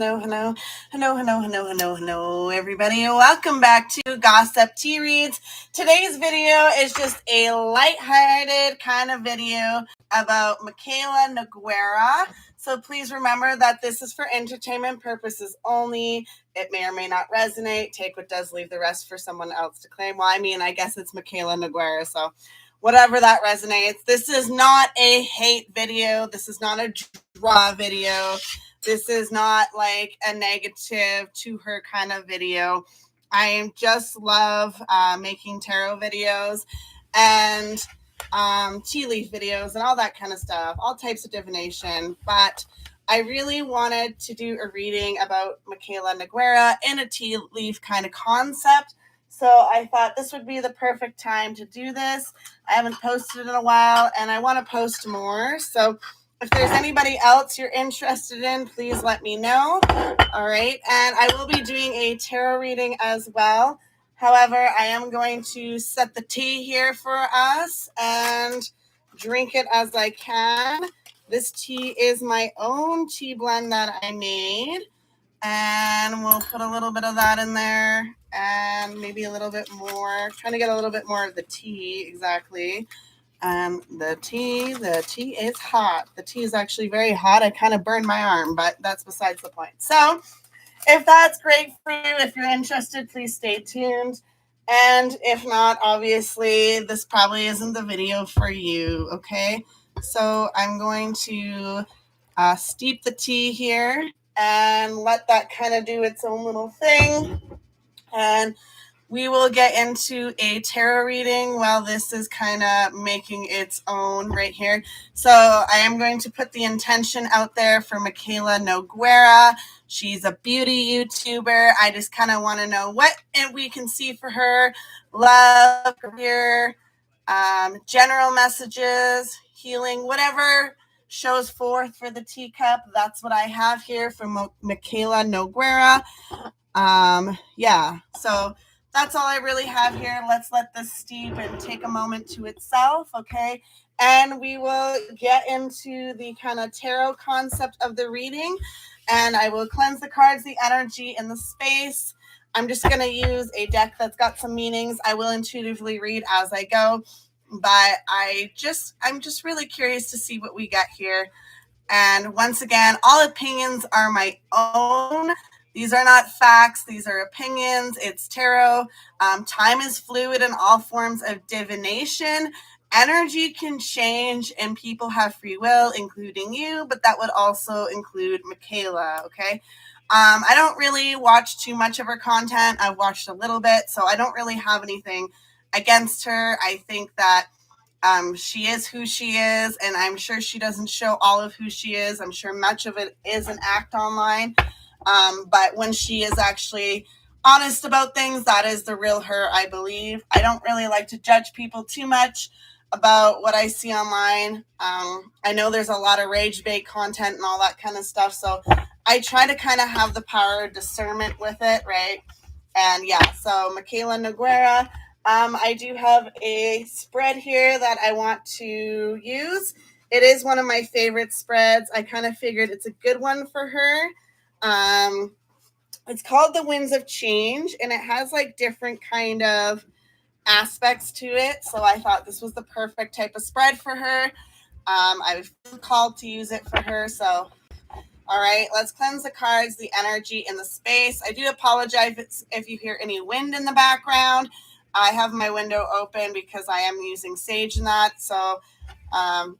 Hello, everybody. Welcome back to Gossip Tea Reads. Today's video is just a lighthearted kind of video about Mikayla Noguiera. So please remember that this is for entertainment purposes only. It may or may not resonate. Take what does, leave the rest for someone else to claim. Well, I mean, I guess it's Mikayla Noguiera, so whatever that resonates. This is not a hate video. This is not a draw video. This is not like a negative to her kind of video. I just love making tarot videos and tea leaf videos and all that kind of stuff, all types of divination. But I really wanted to do a reading about Mikayla Noguiera in a tea leaf kind of concept. So I thought this would be the perfect time to do this. I haven't posted in a while and I want to post more. So if there's anybody else you're interested in, please let me know. All right. And I will be doing a tarot reading as well. However, I am going to set the tea here for us and drink it as I can. This tea is my own tea blend that I made. And we'll put a little bit of that in there and maybe a little bit more. Trying to get a little bit more of the tea, exactly. The tea is hot. The tea is actually very hot. I kind of burned my arm, but that's besides the point. So if that's great for you, if you're interested, please stay tuned. And if not, obviously, this probably isn't the video for you, okay? So I'm going to steep the tea here and let that kind of do its own little thing. And we will get into a tarot reading while this is kind of making its own right here. So I am going to put the intention out there for Mikayla Noguiera. She's a beauty YouTuber. I just kind of want to know what we can see for her. Love, career, general messages, healing, whatever shows forth for the teacup. That's what I have here for Mikayla Noguiera. So that's all I really have here. Let's let this steep and take a moment to itself, okay? And we will get into the kind of tarot concept of the reading, and I will cleanse the cards, the energy, and the space. I'm just going to use a deck that's got some meanings. I will intuitively read as I go, but I'm just really curious to see what we get here. And once again, all opinions are my own. These are not facts. These are opinions. It's tarot. Time is fluid in all forms of divination. Energy can change and people have free will, including you, but that would also include Mikayla, okay? I don't really watch too much of her content. I've watched a little bit, so I don't really have anything against her. I think that she is who she is, and I'm sure she doesn't show all of who she is. I'm sure much of it is an act online. But when she is actually honest about things, that is the real her, I believe. I don't really like to judge people too much about what I see online. I know there's a lot of rage bait content and all that kind of stuff, so I try to kind of have the power of discernment with it, right? And yeah, so Mikayla Noguiera, I do have a spread here that I want to use. It is one of my favorite spreads. I kind of figured it's a good one for her. It's called the Winds of Change, and it has like different kind of aspects to it. So I thought this was the perfect type of spread for her. I feel called to use it for her. So, all right, let's cleanse the cards, the energy, and the space. I do apologize if you hear any wind in the background. I have my window open because I am using sage in that. So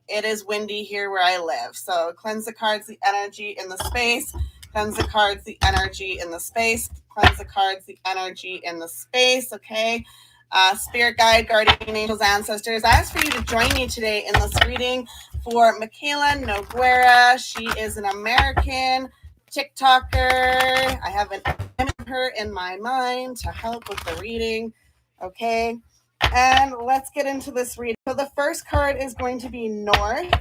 it is windy here where I live. So cleanse the cards, the energy, and the space. Cleanse the cards, the energy, in the space. Cleanse the cards, the energy, in the space. Okay. Spirit guide, guardian angels, ancestors, I ask for you to join me today in this reading for Mikayla Noguiera. She is an American TikToker. I have her in my mind to help with the reading. Okay. And let's get into this reading. So the first card is going to be North,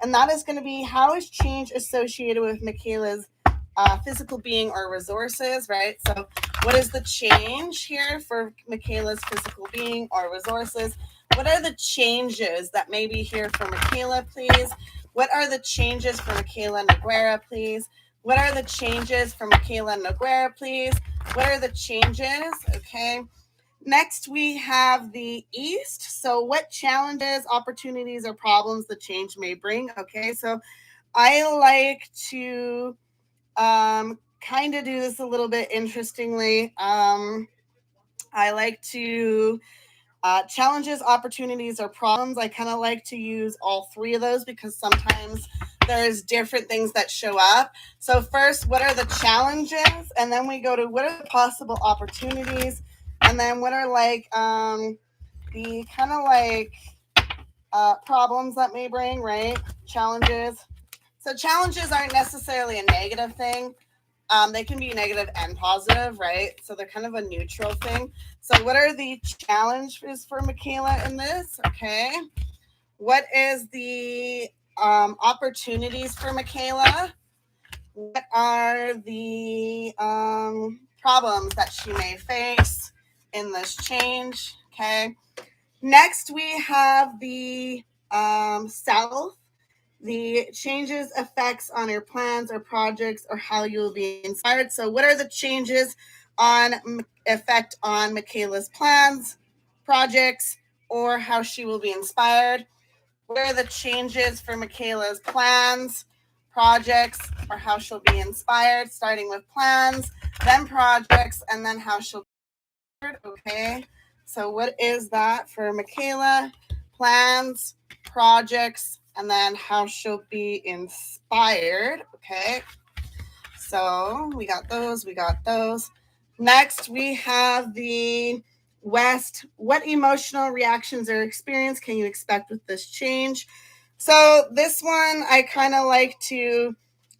and that is going to be how is change associated with Mikayla's physical being or resources, right? So what is the change here for Mikayla's physical being or resources? What are the changes that may be here for Mikayla, please? What are the changes for Mikayla Noguiera, please? What are the changes for Mikayla Noguiera, please? What are the changes? Okay. Next, we have the East. So what challenges, opportunities, or problems the change may bring? Okay, so I like to kind of do this a little bit interestingly. I like to challenges, opportunities, or problems. I kind of like to use all three of those because sometimes there's different things that show up. So first, what are the challenges? And then we go to what are the possible opportunities? And then what are like the kind of like problems that may bring, right? Challenges. So challenges aren't necessarily a negative thing. They can be negative and positive, right? So they're kind of a neutral thing. So what are the challenges for Mikayla in this? Okay. What is the opportunities for Mikayla? What are the problems that she may face in this change? Okay. Next, we have the South. The changes, effects on your plans or projects or how you will be inspired. So what are the changes on effect on Mikayla's plans, projects, or how she will be inspired? What are the changes for Mikayla's plans, projects, or how she'll be inspired? Starting with plans, then projects, and then how she'll be inspired. Okay, so what is that for Mikayla? Plans, projects, and then how she'll be inspired. Okay, so we got those. Next, we have the West. What emotional reactions or experience can you expect with this change? So this one, I kind of like to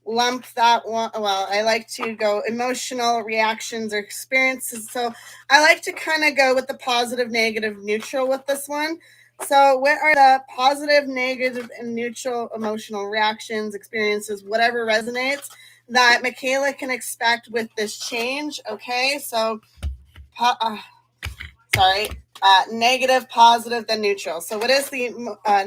lump that one. Well, I like to go emotional reactions or experiences. So I like to kind of go with the positive, negative, neutral with this one. So what are the positive, negative, and neutral emotional reactions, experiences, whatever resonates that Mikayla can expect with this change? Okay, so negative, positive, then neutral. So what is the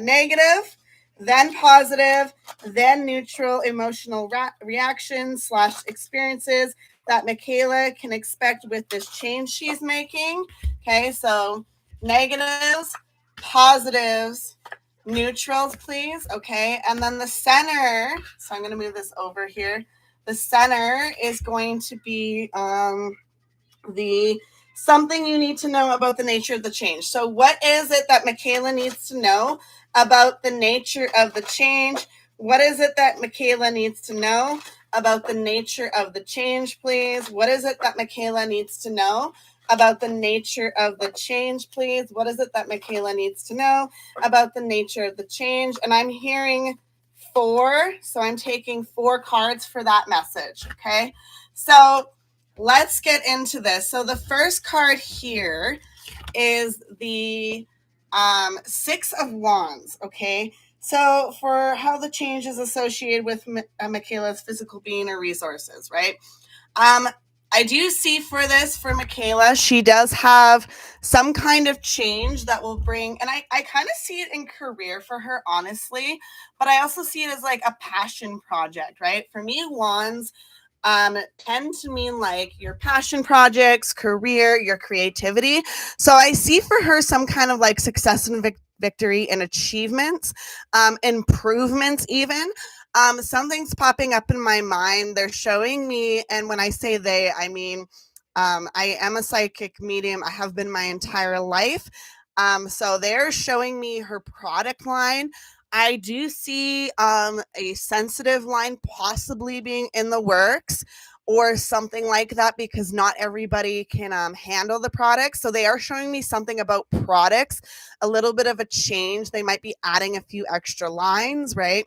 negative, then positive, then neutral emotional reactions / experiences that Mikayla can expect with this change she's making? Okay, so negatives, positives, neutrals, please. Okay, and then the center. So I'm going to move this over here. The center is going to be the something you need to know about the nature of the change. So what is it that Mikayla needs to know about the nature of the change? What is it that Mikayla needs to know about the nature of the change, please? What is it that Mikayla needs to know about the nature of the change, please? What is it that Mikayla needs to know about the nature of the change? And I'm hearing 4, so I'm taking 4 cards for that message, okay? So let's get into this. So the first card here is the 6 of Wands, okay? So for how the change is associated with Mikayla's physical being or resources, right? I do see for this for Mikayla, she does have some kind of change that will bring, and I kind of see it in career for her, honestly, but I also see it as like a passion project, right? For me, Wands tend to mean like your passion projects, career, your creativity. So I see for her some kind of like success and victory and achievements, improvements even. Something's popping up in my mind. They're showing me, and when I say they, I mean I am a psychic medium. I have been my entire life. So they're showing me her product line. I do see a sensitive line possibly being in the works or something like that because not everybody can handle the products. So they are showing me something about products, a little bit of a change. They might be adding a few extra lines, right?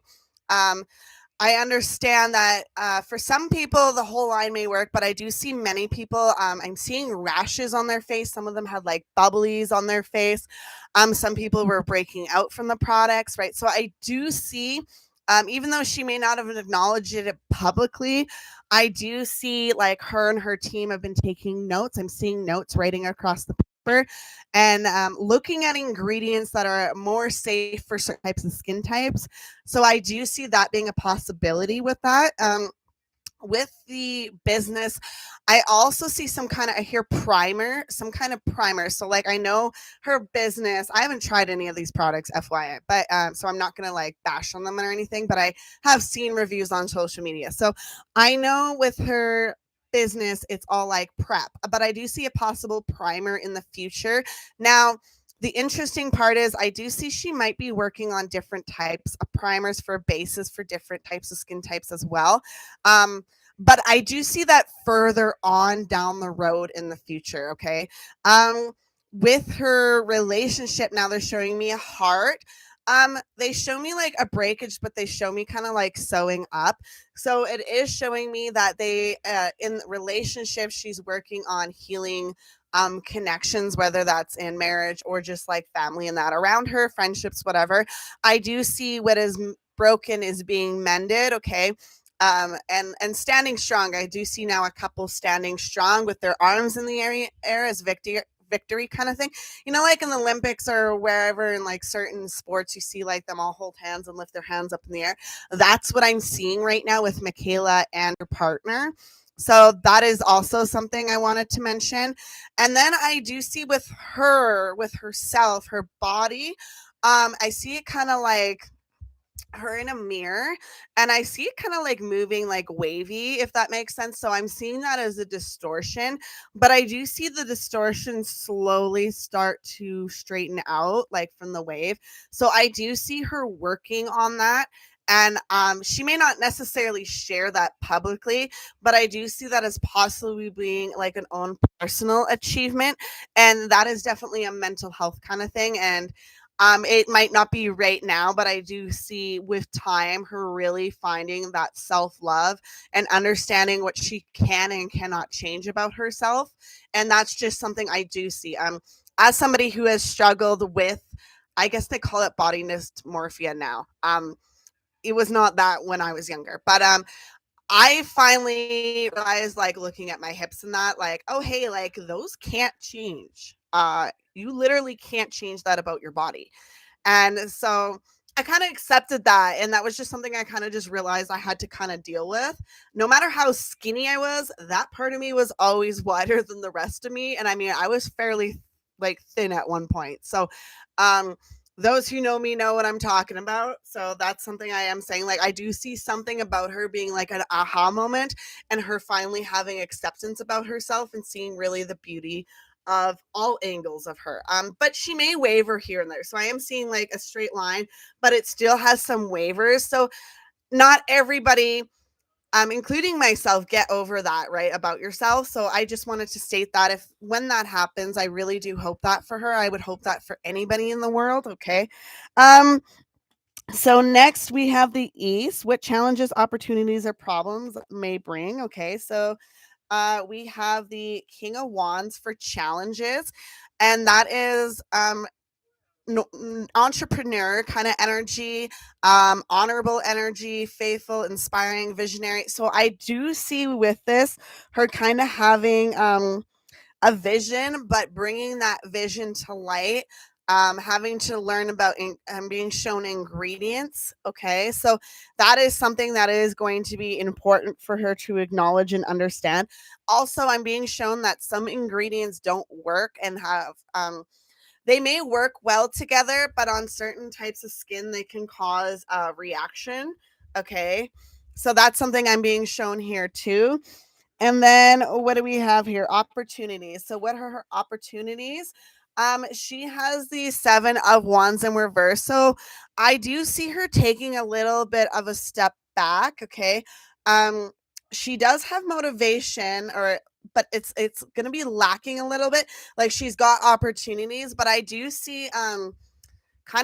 I understand that for some people, the whole line may work, but I do see many people, I'm seeing rashes on their face. Some of them had like bubblies on their face. Some people were breaking out from the products, right? So I do see, even though she may not have acknowledged it publicly, I do see like her and her team have been taking notes. I'm seeing notes writing across the paper and looking at ingredients that are more safe for certain types of skin types. So I do see that being a possibility with that. with the business, I also see some kind of, I hear primer, some kind of primer. So like I know her business, I haven't tried any of these products, FYI, but so I'm not gonna like bash on them or anything, but I have seen reviews on social media. So I know with her business, it's all like prep, but I do see a possible primer in the future. Now, the interesting part is I do see she might be working on different types of primers for bases for different types of skin types as well. Um, but I do see that further on down the road in the future. Okay. Um, with her relationship, now they're showing me a heart. They show me like a breakage, but they show me kind of like sewing up. So it is showing me that they, in relationship, she's working on healing connections, whether that's in marriage or just like family and that around her, friendships, whatever. I do see what is broken is being mended. Okay. And standing strong. I do see now a couple standing strong with their arms in the air as victory kind of thing. You know, like in the Olympics or wherever in like certain sports, you see like them all hold hands and lift their hands up in the air. That's what I'm seeing right now with Mikayla and her partner. So that is also something I wanted to mention. And then I do see with her, with herself, her body, I see it kind of like her in a mirror, and I see it kind of like moving like wavy, if that makes sense. So I'm seeing that as a distortion, but I do see the distortion slowly start to straighten out like from the wave. So I do see her working on that. And she may not necessarily share that publicly, but I do see that as possibly being like an own personal achievement. And that is definitely a mental health kind of thing. And it might not be right now, but I do see with time her really finding that self love and understanding what she can and cannot change about herself. And that's just something I do see. As somebody who has struggled with, I guess they call it body dysmorphia now. It was not that when I was younger, but I finally realized, like looking at my hips and that, like, oh hey, like those can't change. You literally can't change that about your body. And so I kind of accepted that. And that was just something I kind of just realized I had to kind of deal with. No matter how skinny I was, that part of me was always wider than the rest of me. And I mean, I was fairly like thin at one point. So, um, those who know me know what I'm talking about. So that's something I am saying. Like, I do see something about her being like an aha moment and her finally having acceptance about herself and seeing really the beauty of all angles of her. But she may waver here and there. So I am seeing like a straight line, but it still has some wavers. So not everybody, including myself, get over that, right, about yourself. So I just wanted to state that if when that happens, I really do hope that for her. I would hope that for anybody in the world. Okay. Um, so next we have the East. What challenges, opportunities, or problems may bring? Okay. So we have the King of Wands for challenges, and that is entrepreneur kind of energy, honorable energy, faithful, inspiring, visionary. So I do see with this her kind of having a vision, but bringing that vision to light. Having to learn about being shown ingredients. Okay, so that is something that is going to be important for her to acknowledge and understand. Also, I'm being shown that some ingredients don't work and have they may work well together, but on certain types of skin, they can cause a reaction. Okay. So that's something I'm being shown here too. And then what do we have here? Opportunities. So what are her opportunities? She has the 7 of Wands in reverse. So I do see her taking a little bit of a step back. Okay. Um, she does have motivation, or but it's gonna be lacking a little bit. Like she's got opportunities, but I do see kind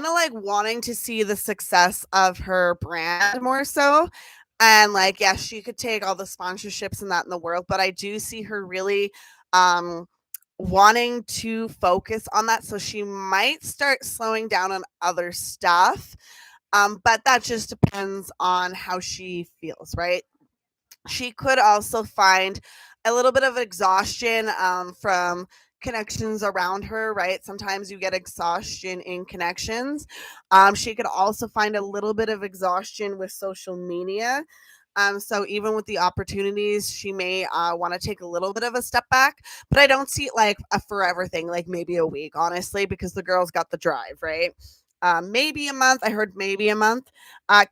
of like wanting to see the success of her brand more so. And like, yes, she could take all the sponsorships and that in the world, but I do see her really um wanting to focus on that. So she might start slowing down on other stuff. But that just depends on how she feels, right? She could also find a little bit of exhaustion from connections around her, right? Sometimes you get exhaustion in connections. She could also find a little bit of exhaustion with social media. So even with the opportunities, she may want to take a little bit of a step back, but I don't see it like a forever thing, like maybe a week, honestly, because the girl's got the drive, right? Maybe a month. I heard maybe a month.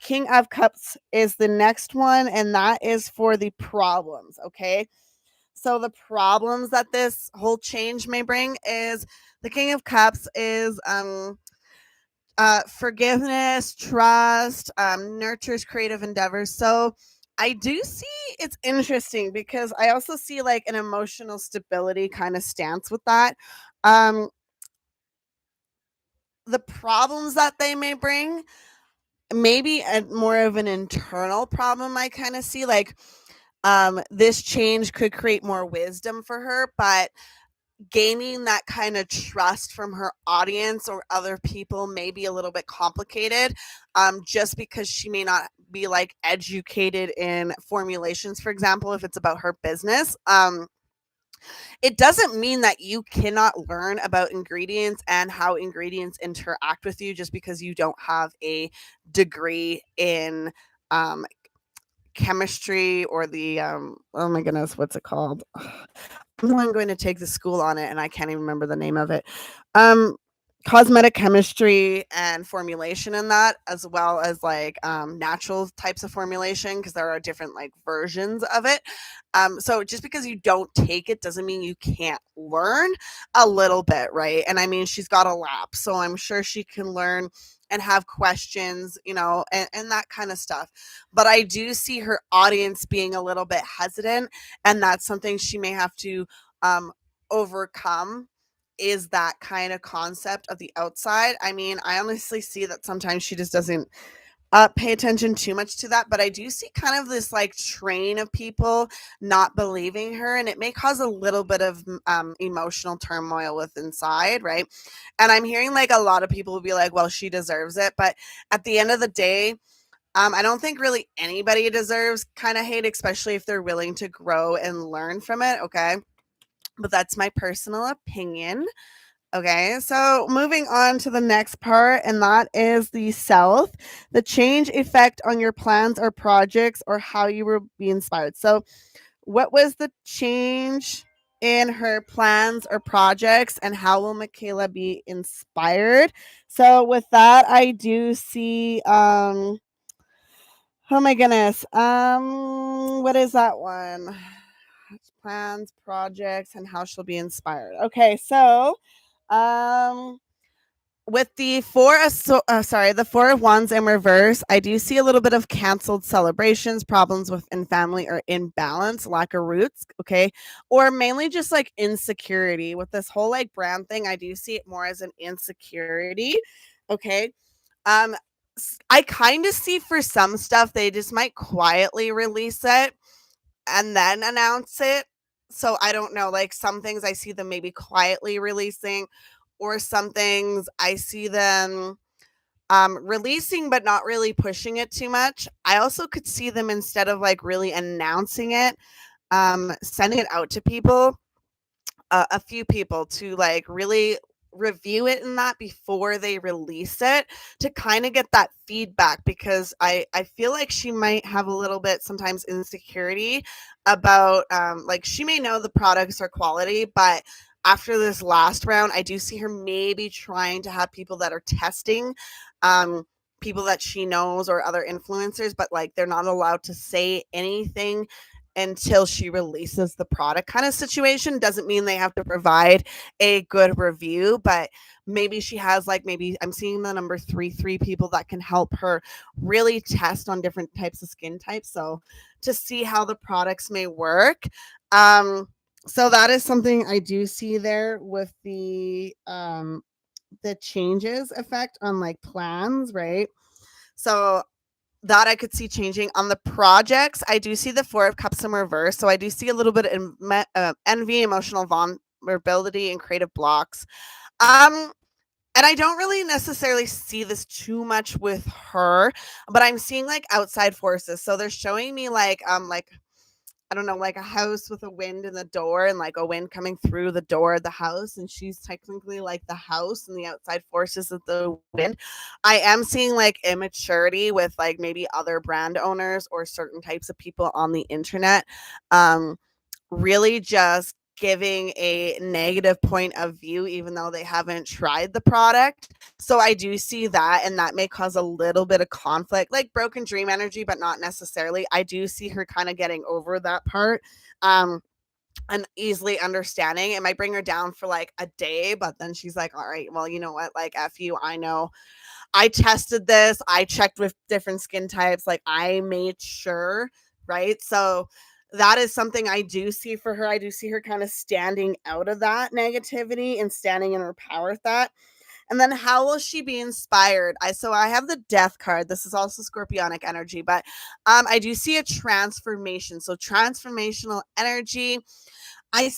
King of Cups is the next one, and that is for the problems. Okay. So the problems that this whole change may bring is the King of Cups is forgiveness, trust, nurtures creative endeavors. So I do see it's interesting because I also see like an emotional stability kind of stance with that. Um, the problems that they may bring, maybe more of an internal problem. I kind of see like this change could create more wisdom for her, but gaining that kind of trust from her audience or other people may be a little bit complicated, just because she may not be like educated in formulations, for example, if it's about her business. It doesn't mean that you cannot learn about ingredients and how ingredients interact with you just because you don't have a degree in um, chemistry or the oh my goodness, what's it called? I'm going to take the school on it and I can't even remember the name of it. Um, Cosmetic chemistry and formulation in that, as well as like natural types of formulation, because there are different like versions of it. So just because you don't take it doesn't mean you can't learn a little bit, right? And I mean, she's got a lab, so I'm sure she can learn and have questions, and that kind of stuff. But I do see her audience being a little bit hesitant, and that's something she may have to um, overcome, is that kind of concept of the outside. I mean, I honestly see that sometimes she just doesn't pay attention too much to that, but I do see kind of this like train of people not believing her, and it may cause a little bit of emotional turmoil with inside, right? And I'm hearing like a lot of people will be like, well, she deserves it, but at the end of the day, I don't think really anybody deserves kind of hate, especially if they're willing to grow and learn from it. Okay. But that's my personal opinion. Okay, so moving on to the next part, and that is the self, the change effect on your plans or projects or how you will be inspired. So, what was the change in her plans or projects, and how will Mikayla be inspired? So, with that, I do see, oh my goodness, what is that one? Plans, projects, and how she'll be inspired. Okay, so um with the the 4 of Wands in reverse, I do see a little bit of canceled celebrations, problems within family or imbalance, lack of roots, okay? Or mainly just like insecurity. With this whole like brand thing, I do see it more as an insecurity, okay? Um I kind of see for some stuff they just might quietly release it and then announce it. So I don't know, like some things I see them maybe quietly releasing, or some things I see them releasing but not really pushing it too much. I also could see them, instead of like really announcing it, sending it out to people, a few people to like really review it in that before they release it, to kind of get that feedback, because I feel like she might have a little bit sometimes insecurity about like she may know the products are quality, but after this last round I do see her maybe trying to have people that are testing, um people that she knows or other influencers, but like they're not allowed to say anything until she releases the product, kind of situation. Doesn't mean they have to provide a good review, but maybe she has like, maybe I'm seeing the number three people that can help her really test on different types of skin types, so to see how the products may work. So that is something I do see there with the changes effect on like plans, right? So that I could see changing. On the projects, I do see the 4 of Cups in reverse. So I do see a little bit of envy, emotional vulnerability, and creative blocks. Um, and I don't really necessarily see this too much with her, but I'm seeing like outside forces. So they're showing me like I don't know, like a house with a wind in the door and like a wind coming through the door of the house. And she's technically like the house and the outside forces of the wind. I am seeing like immaturity with like maybe other brand owners or certain types of people on the internet. Um, really just giving a negative point of view, even though they haven't tried the product. So I do see that, and that may cause a little bit of conflict, like broken dream energy, but not necessarily. I do see her kind of getting over that part. Um, and easily understanding. It might bring her down for like a day, but then she's like, all right, well, you know what? Like, F you, I know I tested this. I checked with different skin types. Like I made sure, right? So that is something I do see for her. I do see her kind of standing out of that negativity and standing in her power with that. And then how will she be inspired? I have the death card. This is also scorpionic energy, but I do see a transformation. So transformational energy. I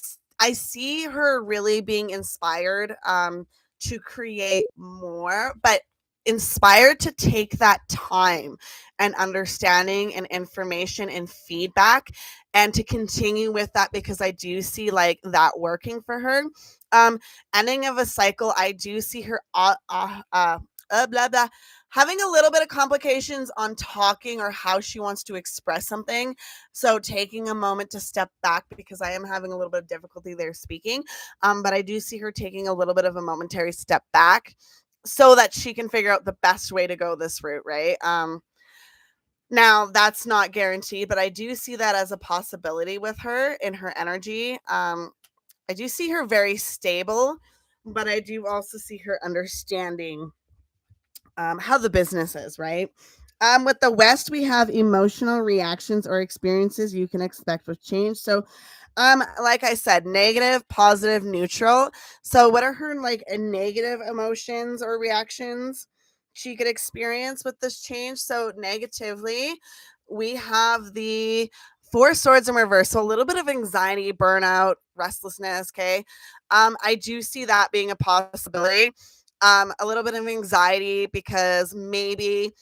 see her really being inspired to create more, but inspired to take that time and understanding and information and feedback and to continue with that because I do see like that working for her. Um, Ending of a cycle, I do see her blah blah having a little bit of complications on talking or how she wants to express something. So taking a moment to step back because I am having a little bit of difficulty there speaking. But I do see her taking a little bit of a momentary step back so that she can figure out the best way to go this route, right? Now that's not guaranteed, but I do see that as a possibility with her in her energy. I do see her very stable, but I do also see her understanding how the business is, right? With the West, we have emotional reactions or experiences you can expect with change. So, like I said, negative, positive, neutral. So, what are her like negative emotions or reactions she could experience with this change? So, negatively, we have the Four Swords in reverse. So, a little bit of anxiety, burnout, restlessness. Okay. I do see that being a possibility. A little bit of anxiety because maybe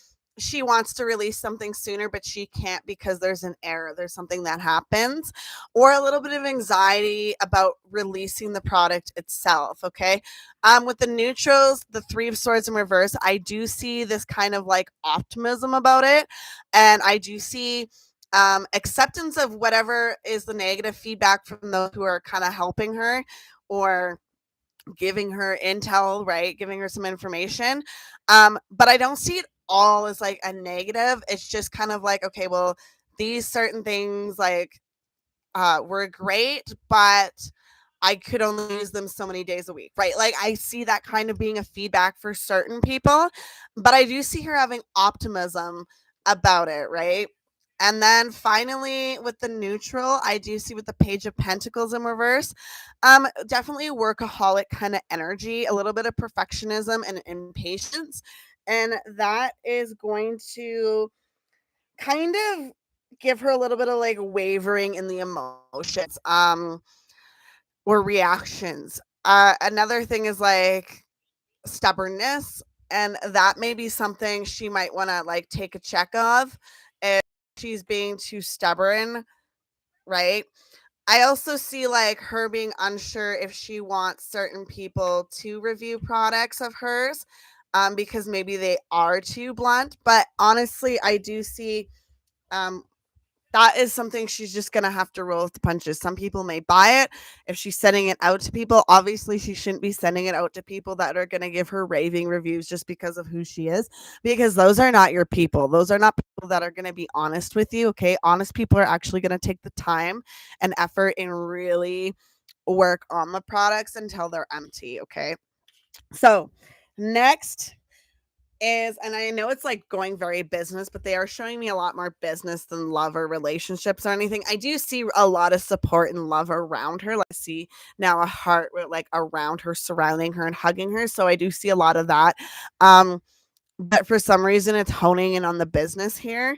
she wants to release something sooner, but she can't because there's an error, there's something that happens, or a little bit of anxiety about releasing the product itself. Okay. With the neutrals, the Three of Swords in reverse, I do see this kind of like optimism about it. And I do see acceptance of whatever is the negative feedback from those who are kind of helping her or giving her intel, right? Giving her some information. But I don't see it all as like a negative. It's just kind of like, okay, well, these certain things like were great, but I could only use them so many days a week, right? Like I see that kind of being a feedback for certain people, but I do see her having optimism about it, right? And then finally with the neutral, I do see with the Page of Pentacles in reverse, definitely workaholic kind of energy, a little bit of perfectionism and impatience. And that is going to kind of give her a little bit of like wavering in the emotions or reactions. Another thing is like stubbornness, and that may be something she might want to like take a check of if she's being too stubborn, right? I also see like her being unsure if she wants certain people to review products of hers because maybe they are too blunt. But honestly, I do see um, that is something she's just gonna have to roll with the punches. Some people may buy it. If she's sending it out to people, obviously she shouldn't be sending it out to people that are gonna give her raving reviews just because of who she is, because those are not your people. Those are not people that are gonna be honest with you. Okay. Honest people are actually gonna take the time and effort and really work on the products until they're empty. Okay. So next is, and I know it's like going very business, but they are showing me a lot more business than love or relationships or anything. I do see a lot of support and love around her. Like, I see now a heart like around her, surrounding her and hugging her. So I do see a lot of that. But for some reason, it's honing in on the business here,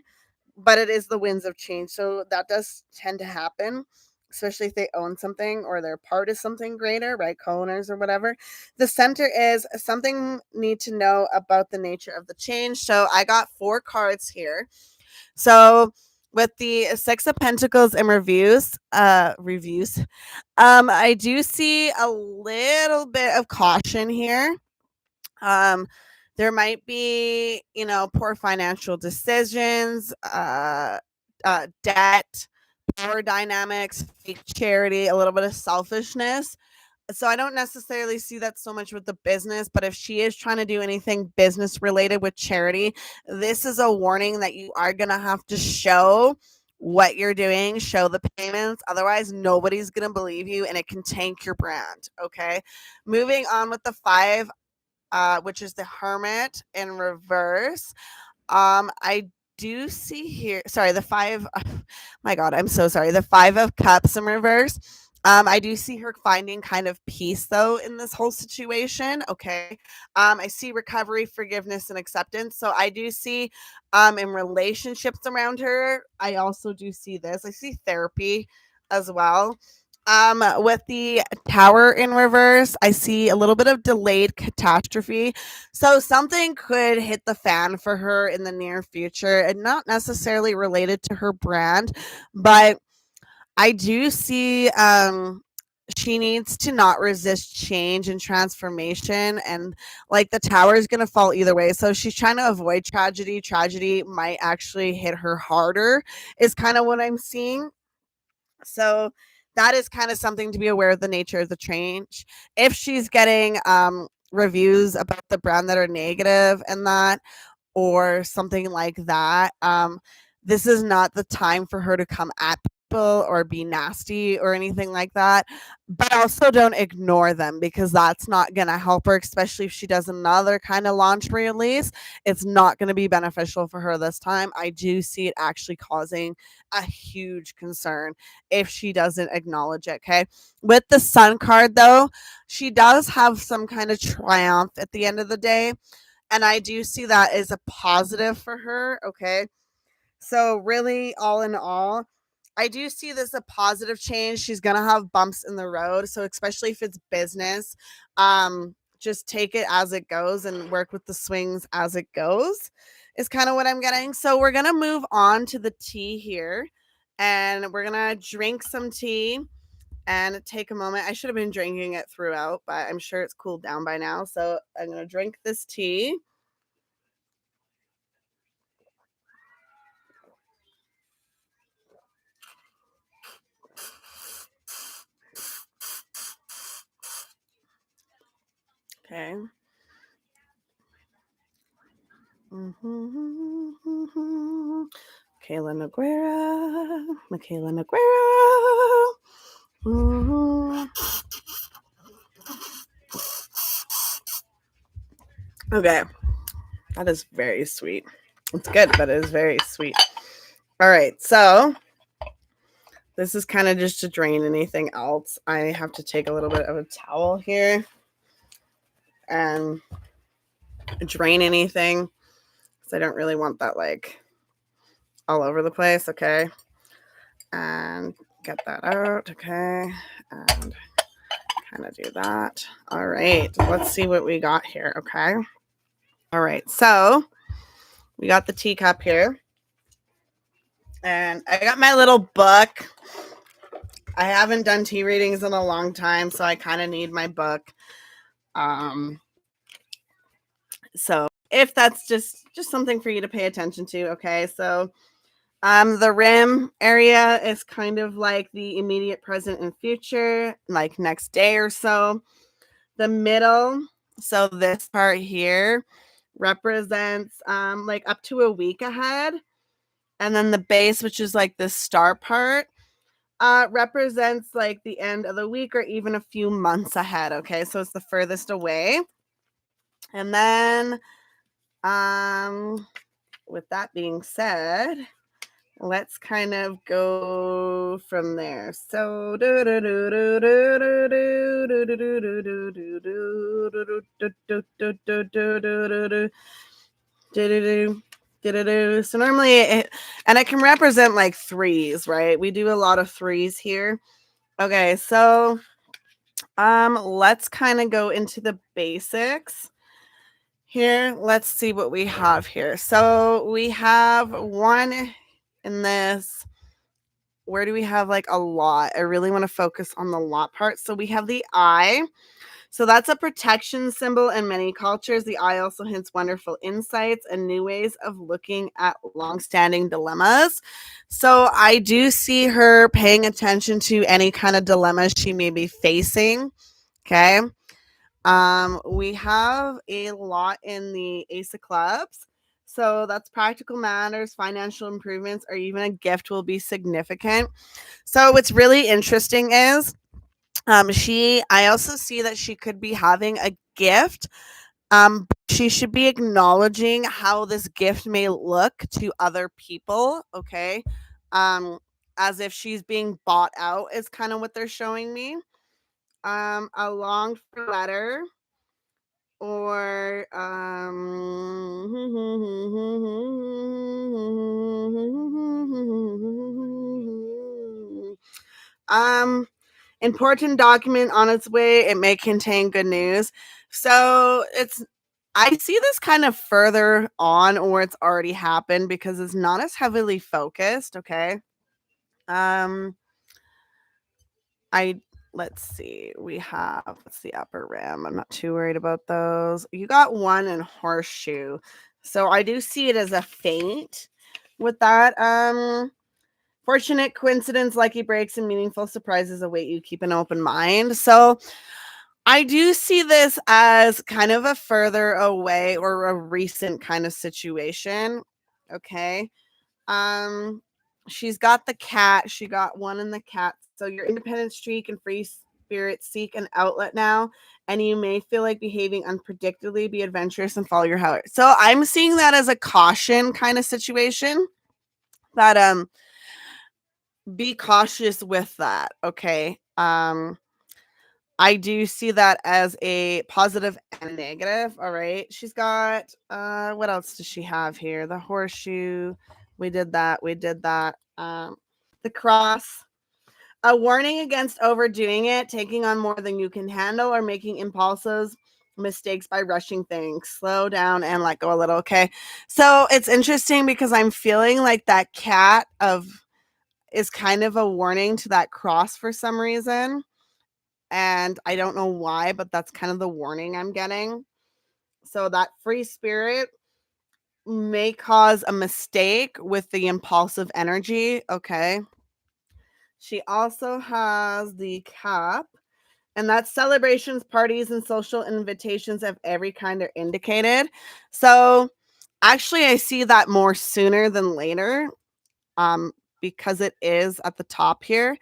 but it is the winds of change. So that does tend to happen, especially if they own something or they're part of something greater, right? Co-owners or whatever. The center is something need to know about the nature of the change. So I got 4 cards here. So with the Six of Pentacles and reviews, I do see a little bit of caution here. Um, there might be, poor financial decisions, debt, power dynamics, fake charity, a little bit of selfishness. So I don't necessarily see that so much with the business, but if she is trying to do anything business related with charity, this is a warning that you are going to have to show what you're doing, show the payments. Otherwise, nobody's going to believe you and it can tank your brand. Okay. Moving on with the five, which is the Hermit in reverse. I do see here, sorry, the five, my God, I'm so sorry. The Five of Cups in reverse. I do see her finding kind of peace though in this whole situation. Okay. I see recovery, forgiveness, and acceptance. So I do see in relationships around her. I also do see this. I see therapy as well. With the Tower in reverse, I see a little bit of delayed catastrophe. So something could hit the fan for her in the near future and not necessarily related to her brand, but I do see she needs to not resist change and transformation, and like the tower is going to fall either way. So she's trying to avoid tragedy. Tragedy might actually hit her harder is kind of what I'm seeing. So that is kind of something to be aware of the nature of the change. If she's getting reviews about the brand that are negative and that, or something like that, this is not the time for her to come at people or be nasty or anything like that. But also don't ignore them because that's not going to help her, especially if she does another kind of launch release. It's not going to be beneficial for her this time. I do see it actually causing a huge concern if she doesn't acknowledge it. Okay. With the Sun card, though, she does have some kind of triumph at the end of the day. And I do see that as a positive for her. Okay. So, really, all in all, I do see this a positive change. She's going to have bumps in the road. So, especially if it's business, just take it as it goes and work with the swings as it goes, is kind of what I'm getting. So, we're going to move on to the tea here and we're going to drink some tea and take a moment. I should have been drinking it throughout, but I'm sure it's cooled down by now. So, I'm going to drink this tea. Okay. Mikayla Noguiera. Mikayla Noguiera. Okay. That is very sweet. It's good, but it is very sweet. All right. So this is kind of just to drain anything else. I have to take a little bit of a towel here and drain anything because I don't really want that like all over the place. Okay. And get that out. Okay. And kind of do that. All right. Let's see what we got here. Okay. All right. So we got the teacup here. And I got my little book. I haven't done tea readings in a long time, so I kind of need my book. So if that's just something for you to pay attention to, okay? So the rim area is kind of like the immediate present and future, like next day or so. The middle, so this part here represents like up to a week ahead. And then the base, which is like the star part, represents like the end of the week or even a few months ahead. Okay, so it's the furthest away. And then with that being said, let's kind of go from there. So so normally and it can represent like threes, right? We do a lot of threes here. Okay, so let's kind of go into the basics here. Let's see what we have here. So we have one in this. Where do we have like a lot? I really want to focus on the lot part. So we have the eye. So that's a protection symbol in many cultures. The eye also hints wonderful insights and new ways of looking at long-standing dilemmas. So I do see her paying attention to any kind of dilemmas she may be facing. Okay. We have a lot in the Ace of Clubs. So that's practical matters, financial improvements, or even a gift will be significant. So what's really interesting is I also see that she could be having a gift. She should be acknowledging how this gift may look to other people, okay? Um, as if she's being bought out is kind of what they're showing me. A long letter or um important document on its way. It may contain good news. So I see this kind of further on or it's already happened because it's not as heavily focused. Okay. Um, I let's see. We have what's the upper rim? I'm not too worried about those. You got one in horseshoe. So I do see it as a feint with that. Fortunate coincidence, lucky breaks, and meaningful surprises await you. Keep an open mind. So I do see this as kind of a further away or a recent kind of situation. Okay. Um, she's got the cat. She got one in the cat. So your independent streak and free spirit seek an outlet now, and you may feel like behaving unpredictably. Be adventurous and follow your heart. So I'm seeing that as a caution kind of situation. That be cautious with that. Okay. I do see that as a positive and negative. All right. She's got what else does she have here? The horseshoe. We did that. We did that. The cross. A warning against overdoing it, taking on more than you can handle, or making impulsive mistakes by rushing things. Slow down and let go a little. Okay. So it's interesting because I'm feeling like that cat of is kind of a warning to that cross for some reason. And I don't know why, but that's kind of the warning I'm getting. So that free spirit may cause a mistake with the impulsive energy. Okay. She also has the cup, and that's celebrations, parties, and social invitations of every kind are indicated. So actually, I see that more sooner than later because it is at the top here.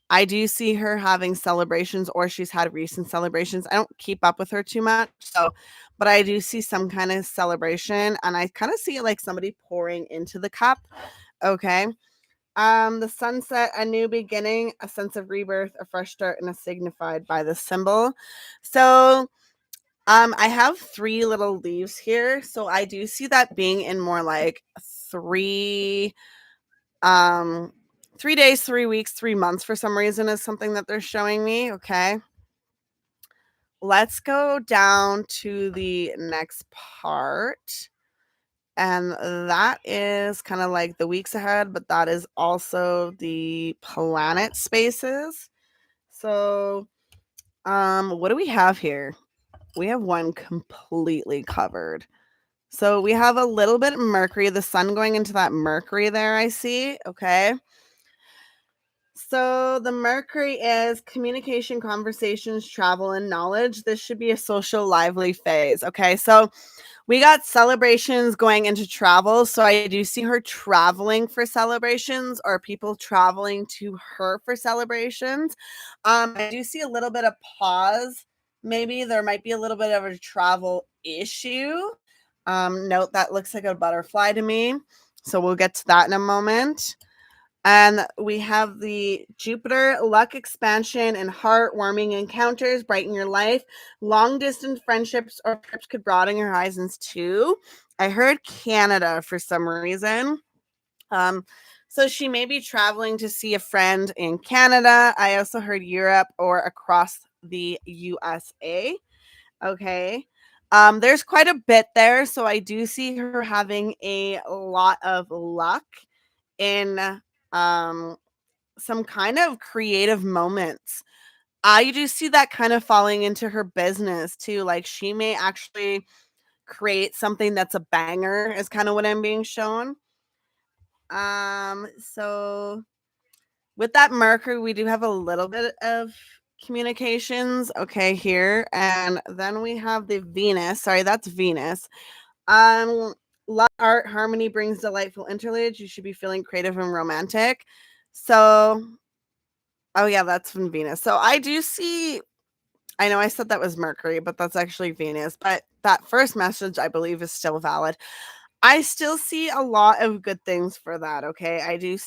I do see her having celebrations or she's had recent celebrations. I don't keep up with her too much. So, but I do see some kind of celebration and I kind of see like somebody pouring into the cup. Okay. The sunset, a new beginning, a sense of rebirth, a fresh start, and a signified by the symbol. So, I have 3 little leaves here. So I do see that being in more like 3 um 3 days, 3 weeks, 3 months for some reason is something that they're showing me. Okay. Let's go down to the next part. And that is kind of like the weeks ahead, but that is also the planet spaces. So, what do we have here? We have one completely covered. So we have a little bit of Mercury, the sun going into that Mercury there, I see. Okay. So the Mercury is communication, conversations, travel, and knowledge. This should be a social, lively phase. Okay. So we got celebrations going into travel. So I do see her traveling for celebrations or people traveling to her for celebrations. I do see a little bit of pause. Maybe there might be a little bit of a travel issue. Note that looks like a butterfly to me. So we'll get to that in a moment. And we have the Jupiter, luck expansion and heartwarming encounters brighten your life. Long distance friendships or trips could broaden your horizons too. I heard Canada for some reason. Um, so she may be traveling to see a friend in Canada. I also heard Europe or across the USA. Okay. There's quite a bit there. So I do see her having a lot of luck in some kind of creative moments. I do see that kind of falling into her business too. Like she may actually create something that's a banger is kind of what I'm being shown. So with that Mercury, we do have a little bit of communications, okay, here. And then we have the Venus. Sorry, that's Venus. Love, art, harmony brings delightful interludes. You should be feeling creative and romantic. So, oh yeah, that's from Venus. So I do see, I know I said that was Mercury, but that's actually Venus. But that first message, I believe, is still valid. I still see a lot of good things for that, okay? I do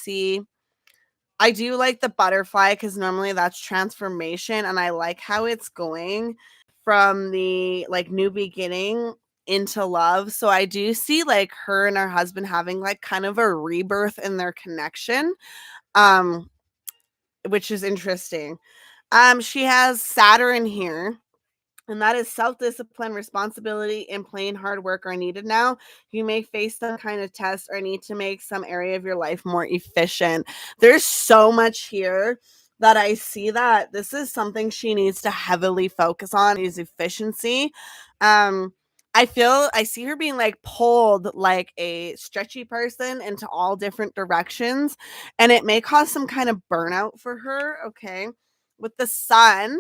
like the butterfly because normally that's transformation, and I like how it's going from the like new beginning into love. So I do see like her and her husband having like kind of a rebirth in their connection, um, which is interesting. She has Saturn here, and that is self-discipline, responsibility, and plain hard work are needed now. You may face some kind of test or need to make some area of your life more efficient. There's so much here that I see that this is something she needs to heavily focus on is efficiency. Um, I see her being like pulled like a stretchy person into all different directions, and it may cause some kind of burnout for her. Okay. With the sun,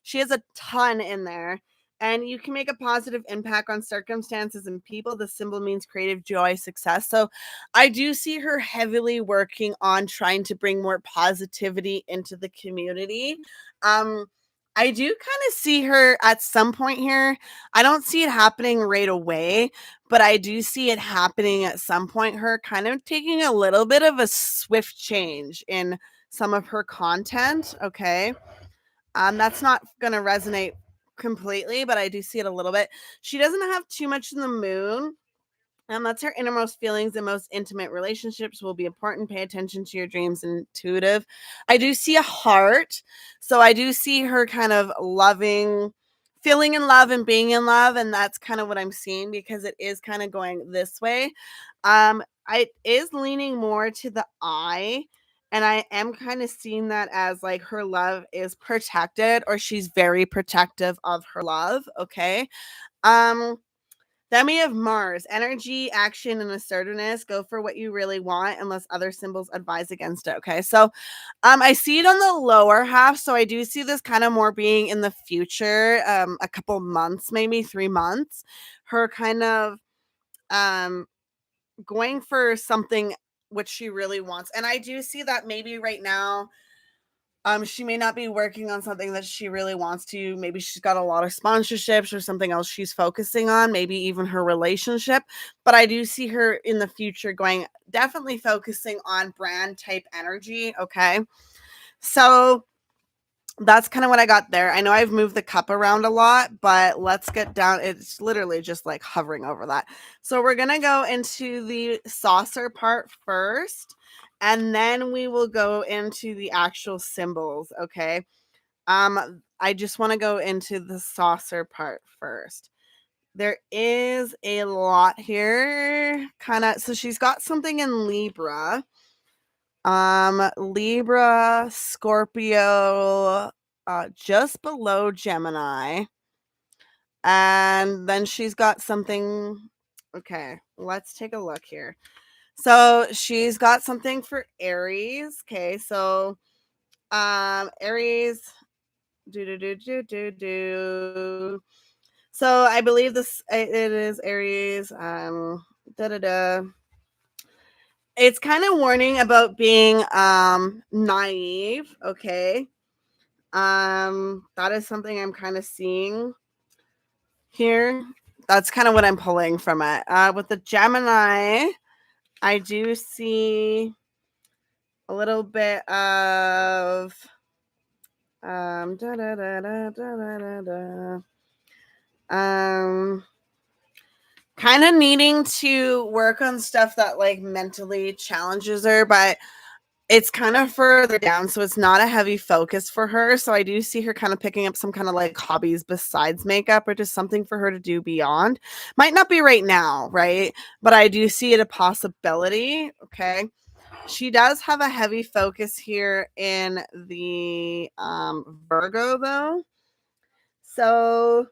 she has a ton in there. And you can make a positive impact on circumstances and people. The symbol means creative joy, success. So I do see her heavily working on trying to bring more positivity into the community. Um, I do kind of see her at some point here. I don't see it happening right away, but I do see it happening at some point. Her kind of taking a little bit of a swift change in some of her content. Okay. That's not going to resonate completely, but I do see it a little bit. She doesn't have too much in the moon. That's her innermost feelings and most intimate relationships will be important. Pay attention to your dreams and intuitive. I do see a heart. So I do see her kind of loving, feeling in love and being in love. And that's kind of what I'm seeing because it is kind of going this way. It is leaning more to the eye. And I am kind of seeing that as like her love is protected or she's very protective of her love. Okay. Um, then we have Mars, energy, action, and assertiveness. Go for what you really want unless other symbols advise against it. Okay. So I see it on the lower half. So I do see this kind of more being in the future, a couple months, maybe 3 months. Her kind of um going for something which she really wants. And I do see that maybe right now she may not be working on something that she really wants to. Maybe she's got a lot of sponsorships or something else she's focusing on, maybe even her relationship. But I do see her in the future going, definitely focusing on brand type energy. Okay. So that's kind of what I got there. I know I've moved the cup around a lot, but let's get down. It's literally just like hovering over that. So we're going to go into the saucer part first, and then we will go into the actual symbols. Okay. I just want to go into the saucer part first. There is a lot here, kind of. So she's got something in Libra. Libra, Scorpio, just below Gemini. And then she's got something. Okay, let's take a look here. So she's got something for Aries. Okay, so Aries. Do. So I believe this it is Aries. Da da da. It's kind of warning about being naive. Okay. That is something I'm kind of seeing here. That's kind of what I'm pulling from it. With the Gemini, I do see a little bit of da da da da da da da. Kind of needing to work on stuff that like mentally challenges her, but it's kind of further down, so it's not a heavy focus for her. So I do see her kind of picking up some kind of like hobbies besides makeup or just something for her to do beyond. Might not be right now, right? But I do see it a possibility. Okay. She does have a heavy focus here in the Virgo, though. So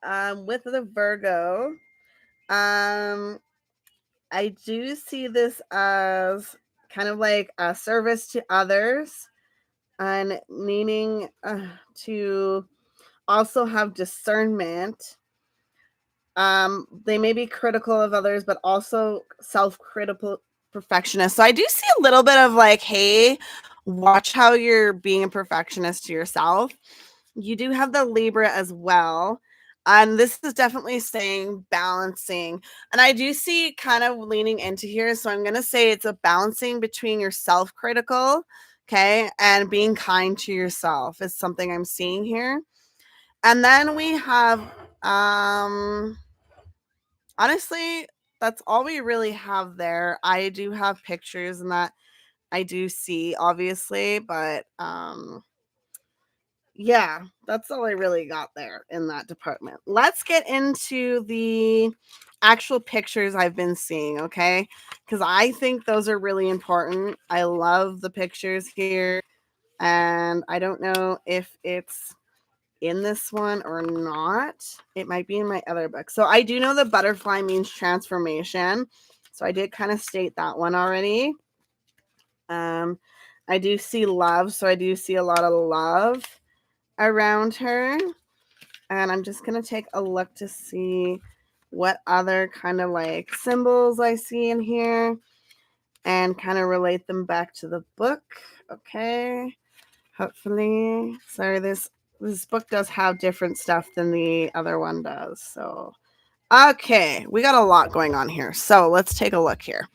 with the Virgo, I do see this as kind of like a service to others and needing to also have discernment. They may be critical of others, but also self-critical perfectionist. So I do see a little bit of like, hey, watch how you're being a perfectionist to yourself. You do have the Libra as well. And this is definitely saying balancing. And I do see kind of leaning into here. So I'm going to say it's a balancing between your self critical, okay, and being kind to yourself is something I'm seeing here. And then we have, honestly, that's all we really have there. I do have pictures and that I do see, obviously, but yeah, that's all I really got there in that department. Let's get into the actual pictures I've been seeing, okay? Because I think those are really important. I love the pictures here, and I don't know if it's in this one or not. It might be in my other book. So I do know the butterfly means transformation. So I did kind of state that one already. I do see love. So I do see a lot of love around her. And I'm just going to take a look to see what other kind of like symbols I see in here and kind of relate them back to the book. Okay. Hopefully. Sorry, this book does have different stuff than the other one does. So, okay, we got a lot going on here. So let's take a look here.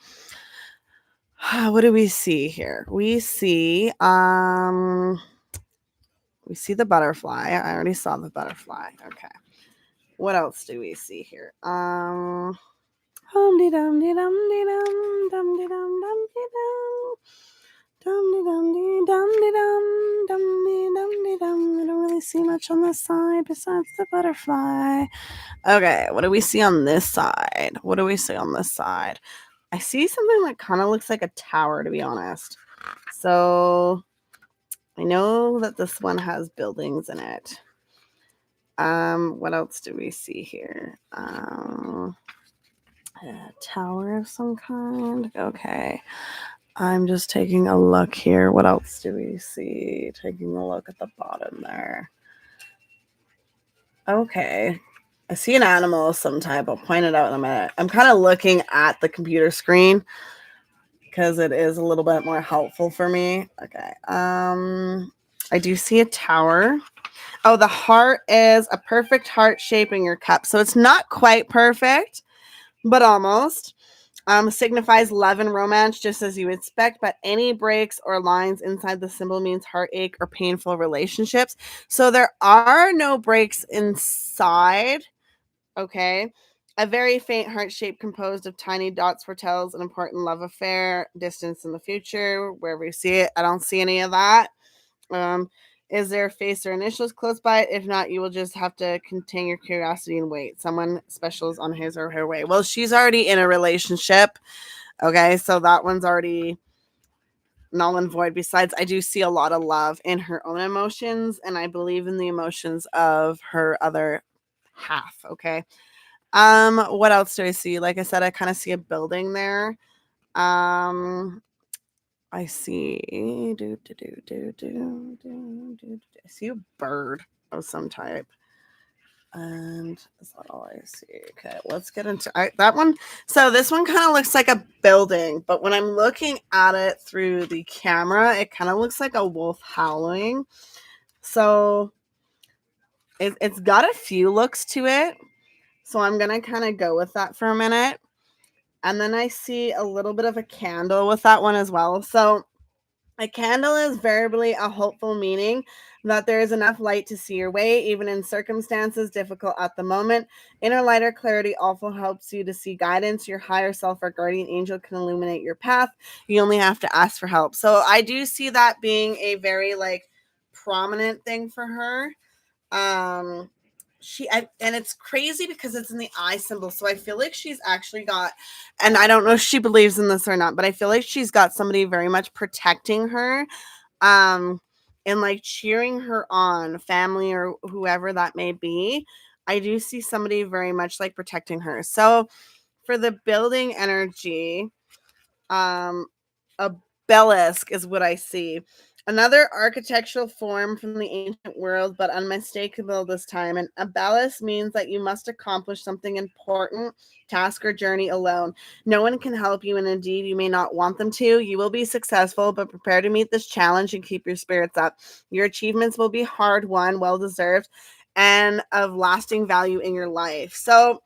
What do we see here? We see the butterfly. I already saw the butterfly. Okay. What else do we see here? Hum de dum de dum de dum dum de dum dum de dum. Dum de dum de dum de dum dum de dum de dum. I don't really see much on this side besides the butterfly. Okay, what do we see on this side? What do we see on this side? I see something that kind of looks like a tower, to be honest. So I know that this one has buildings in it. What else do we see here? A tower of some kind. Okay. I'm just taking a look here. What else do we see? Taking a look at the bottom there. Okay. I see an animal of some type. I'll point it out in a minute. I'm kind of looking at the computer screen because it is a little bit more helpful for me. Okay. I do see a tower. Oh, the heart is a perfect heart shape in your cup. So it's not quite perfect, but almost. Signifies love and romance, just as you would expect, but any breaks or lines inside the symbol means heartache or painful relationships. So there are no breaks inside, okay? A very faint heart shape composed of tiny dots foretells an important love affair, distance in the future, wherever you see it. I don't see any of that. Is there a face or initials close by? If not, you will just have to contain your curiosity and wait. Someone special is on his or her way. Well, she's already in a relationship. Okay, so that one's already null and void. Besides, I do see a lot of love in her own emotions, and I believe in the emotions of her other half. Okay. What else do I see? Like I said, I kind of see a building there. I see. I see a bird of some type. And that's not all I see. Okay, let's get into that one. So this one kind of looks like a building, but when I'm looking at it through the camera, it kind of looks like a wolf howling. So it's got a few looks to it. So I'm going to kind of go with that for a minute. And then I see a little bit of a candle with that one as well. So a candle is variably a hopeful meaning that there is enough light to see your way, even in circumstances difficult at the moment. Inner light or clarity also helps you to see guidance. Your higher self or guardian angel can illuminate your path. You only have to ask for help. So I do see that being a very like prominent thing for her. and it's crazy because it's in the eye symbol. So I feel like she's actually got, and I don't know if she believes in this or not, but I feel like she's got somebody very much protecting her, um, and like cheering her on, family or whoever that may be. I do see somebody very much like protecting her. So for the building energy, a obelisk is what I see. Another architectural form from the ancient world, but unmistakable this time. An obelisk means that you must accomplish something important, task or journey alone. No one can help you, and indeed you may not want them to. You will be successful, but prepare to meet this challenge and keep your spirits up. Your achievements will be hard won, well deserved, and of lasting value in your life. So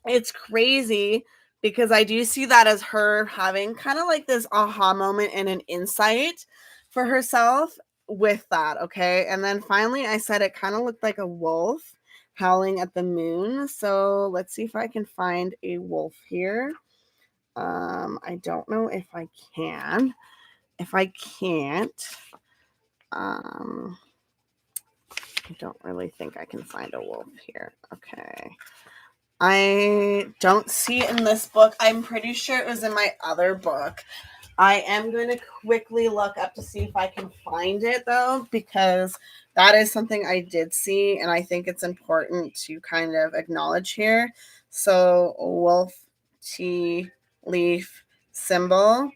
it's crazy because I do see that as her having kind of like this aha moment and an insight for herself with that. Okay. And then finally, I said it kind of looked like a wolf howling at the moon. So let's see if I can find a wolf here. I don't know if I can. If I can't, I don't really think I can find a wolf here. Okay. I don't see it in this book. I'm pretty sure it was in my other book. I am going to quickly look up to see if I can find it, though, because that is something I did see, and I think it's important to kind of acknowledge here. So, wolf, tea, leaf, symbol.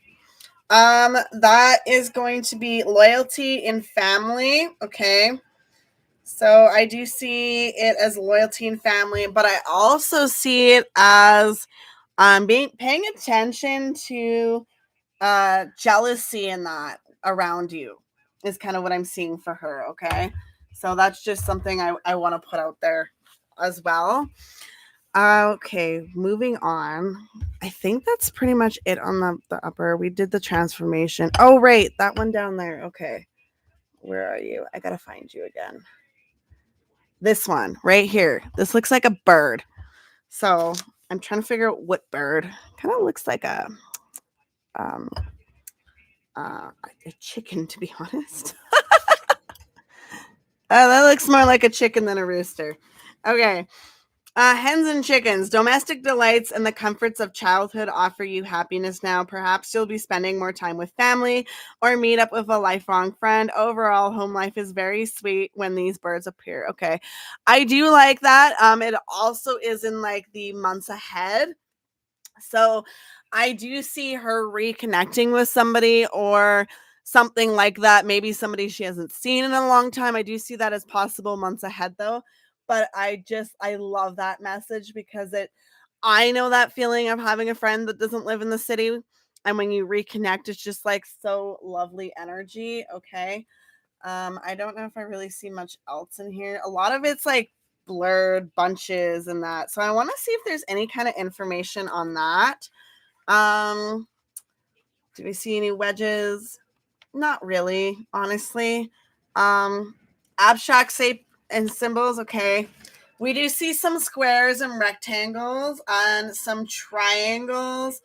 That is going to be loyalty in family. Okay. So I do see it as loyalty and family, but I also see it as paying attention to jealousy in that around you is kind of what I'm seeing for her. Okay. So that's just something I want to put out there as well. Okay, moving on. I think that's pretty much it on the upper. We did the transformation. Oh, right. That one down there. Okay. Where are you? I got to find you again. This one right here. This looks like a bird. So I'm trying to figure out what bird. Kind of looks like um a chicken, to be honest. That looks more like a chicken than a rooster. Okay. Hens and chickens, domestic delights and the comforts of childhood offer you happiness now. Perhaps you'll be spending more time with family or meet up with a lifelong friend. Overall, home life is very sweet when these birds appear. Okay. I do like that. It also is in like the months ahead. So I do see her reconnecting with somebody or something like that. Maybe somebody she hasn't seen in a long time. I do see that as possible months ahead though. But I love that message because I know that feeling of having a friend that doesn't live in the city. And when you reconnect, it's just like so lovely energy. Okay. I don't know if I really see much else in here. A lot of it's like blurred bunches and that. So I want to see if there's any kind of information on that. Um, do we see any wedges? Not really, honestly. Um, abstract shape and symbols, okay. We do see some squares and rectangles and some triangles.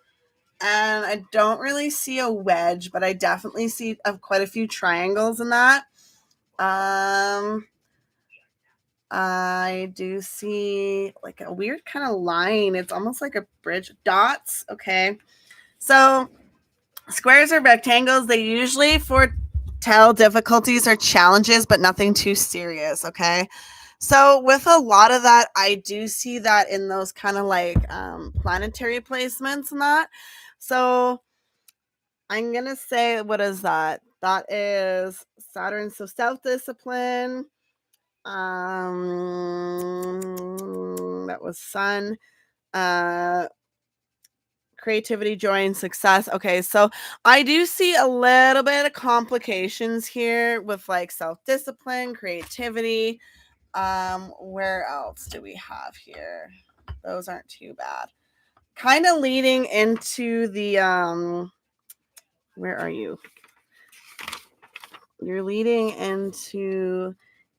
And I don't really see a wedge, but I definitely see quite a few triangles in that. I do see like a weird kind of line. It's almost like a bridge. Dots. Okay. So squares or rectangles, they usually foretell difficulties or challenges, but nothing too serious. Okay. So with a lot of that, I do see that in those kind of like planetary placements and that. So I'm going to say, what is that? That is Saturn. So self-discipline. That was Sun. Creativity, joy, and success. Okay, so I do see a little bit of complications here with like self-discipline, creativity. Where else do we have here? Those aren't too bad. Kind of leading into the where are you? You're leading into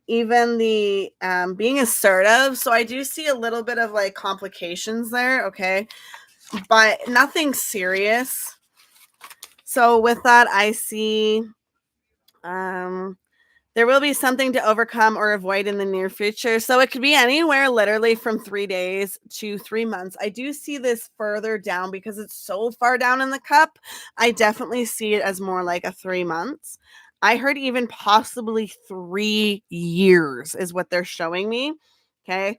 even the being assertive. So I do see a little bit of like complications there, okay, but nothing serious. So with that, I see There will be something to overcome or avoid in the near future. So it could be anywhere literally from 3 days to 3 months. I do see this further down because it's so far down in the cup. I definitely see it as more like a 3 months. I heard even possibly 3 years is what they're showing me. Okay.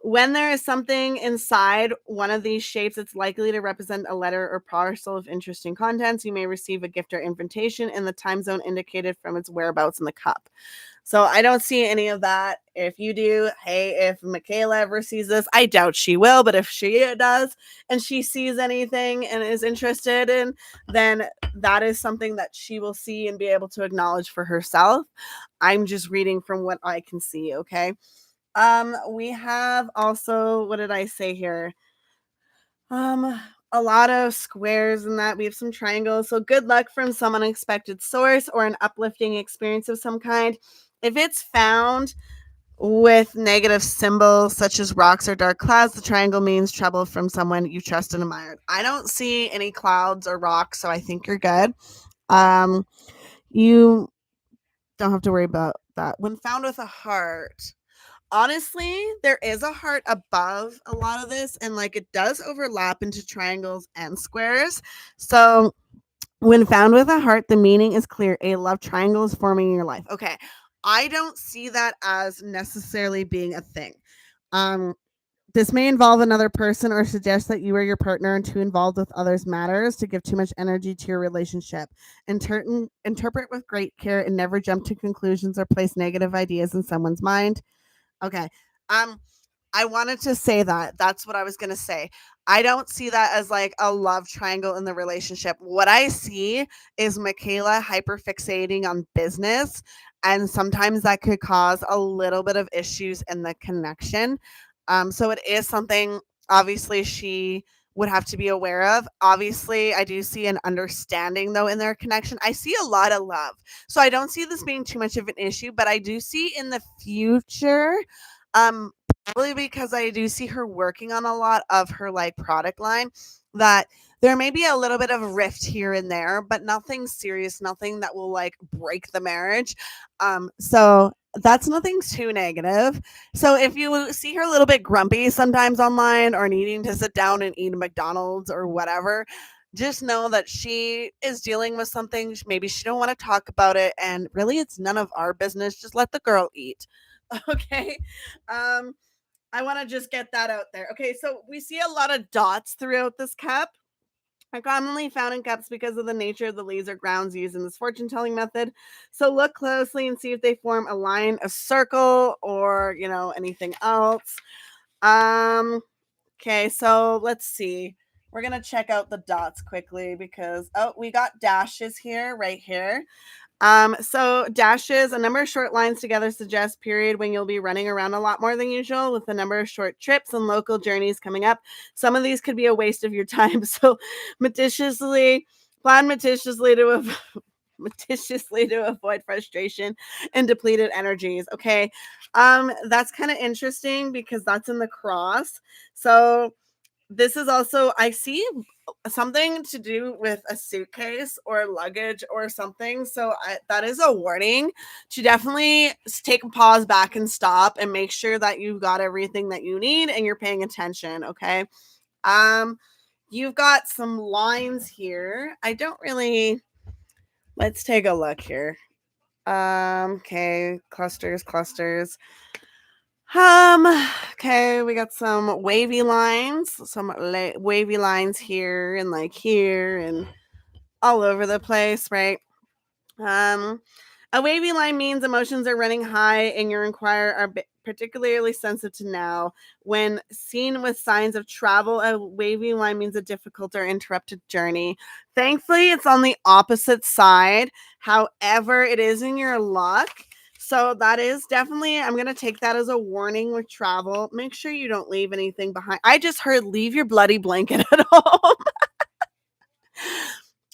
When there is something inside one of these shapes, it's likely to represent a letter or parcel of interesting contents. You may receive a gift or invitation in the time zone indicated from its whereabouts in the cup. So I don't see any of that. If you do, hey, if Mikayla ever sees this, I doubt she will, but if she does and she sees anything and is interested in, then that is something that she will see and be able to acknowledge for herself. I'm just reading from what I can see, okay? We have also, what did I say here? A lot of squares and that. We have some triangles. So good luck from some unexpected source or an uplifting experience of some kind. If it's found with negative symbols such as rocks or dark clouds, the triangle means trouble from someone you trust and admire. I don't see any clouds or rocks, so I think you're good. You don't have to worry about that. When found with a heart, honestly, there is a heart above a lot of this, and like it does overlap into triangles and squares. So when found with a heart, the meaning is clear. A love triangle is forming in your life. Okay. I don't see that as necessarily being a thing. Um, this may involve another person or suggest that you or your partner are too involved with others' matters to give too much energy to your relationship. Interpret with great care and never jump to conclusions or place negative ideas in someone's mind. Okay. Um, I wanted to say that. That's what I was going to say. I don't see that as like a love triangle in the relationship. What I see is Mikayla hyperfixating on business. And sometimes that could cause a little bit of issues in the connection. So it is something obviously she would have to be aware of. Obviously, I do see an understanding though in their connection. I see a lot of love. So I don't see this being too much of an issue, but I do see in the future, um, probably because I do see her working on a lot of her like product line, that there may be a little bit of rift here and there, but nothing serious, nothing that will like break the marriage. So that's nothing too negative. So if you see her a little bit grumpy sometimes online or needing to sit down and eat a McDonald's or whatever, just know that she is dealing with something. Maybe she don't want to talk about it, and really it's none of our business. Just let the girl eat. Okay. Um, I want to just get that out there. Okay, so we see a lot of dots throughout this cup. Are commonly found in cups because of the nature of the leaves or grounds used in this fortune telling method. So look closely and see if they form a line, a circle, or anything else. Okay, so let's see. We're gonna check out the dots quickly because we got dashes here, right here. So dashes, a number of short lines together suggest period when you'll be running around a lot more than usual with a number of short trips and local journeys coming up. Some of these could be a waste of your time. So plan meticulously meticulously to avoid frustration and depleted energies. Okay. That's kind of interesting because that's in the cross. So this is also, I see something to do with a suitcase or luggage or something. So that is a warning to definitely take a pause back and stop and make sure that you've got everything that you need and you're paying attention. Okay. You've got some lines here. I don't really, let's take a look here. Okay. Clusters. Okay, we got some wavy lines, wavy lines here and like here and all over the place, right? Um, a wavy line means emotions are running high and your inquirer are particularly sensitive now. When seen with signs of travel, a wavy line means a difficult or interrupted journey. Thankfully, it's on the opposite side. However, it is in your luck. So that is definitely, I'm going to take that as a warning with travel. Make sure you don't leave anything behind. I just heard leave your bloody blanket at home.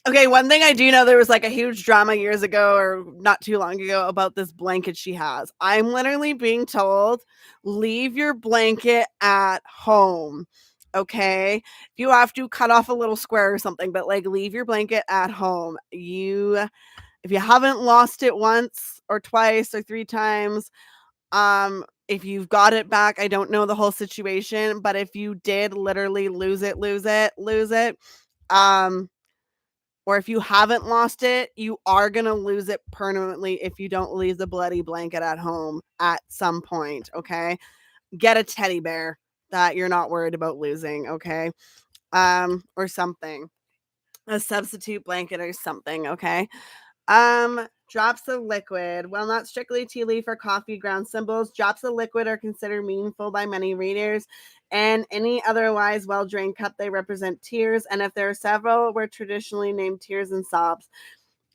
Okay, one thing I do know, there was like a huge drama years ago or not too long ago about this blanket she has. I'm literally being told, leave your blanket at home. Okay. You have to cut off a little square or something, but like leave your blanket at home. If you haven't lost it once or twice or 3 times, if you've got it back, I don't know the whole situation, but if you did literally lose it, um, or if you haven't lost it, you are going to lose it permanently if you don't leave the bloody blanket at home at some point, okay? Get a teddy bear that you're not worried about losing, okay? Or something. A substitute blanket or something, okay? Drops of liquid. While not strictly tea leaf or coffee ground symbols, drops of liquid are considered meaningful by many readers. And any otherwise well drained cup, they represent tears. And if there are several, were traditionally named tears and sobs.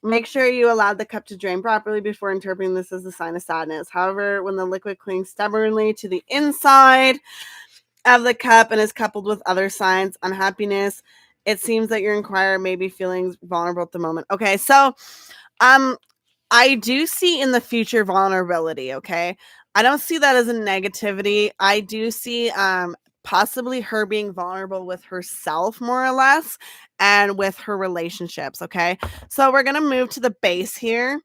Make sure you allow the cup to drain properly before interpreting this as a sign of sadness. However, when the liquid clings stubbornly to the inside of the cup and is coupled with other signs, unhappiness, it seems that your inquirer may be feeling vulnerable at the moment. Okay, so um I do see in the future vulnerability, okay? I don't see that as a negativity. I do see possibly her being vulnerable with herself more or less and with her relationships, okay? So we're going to move to the base here.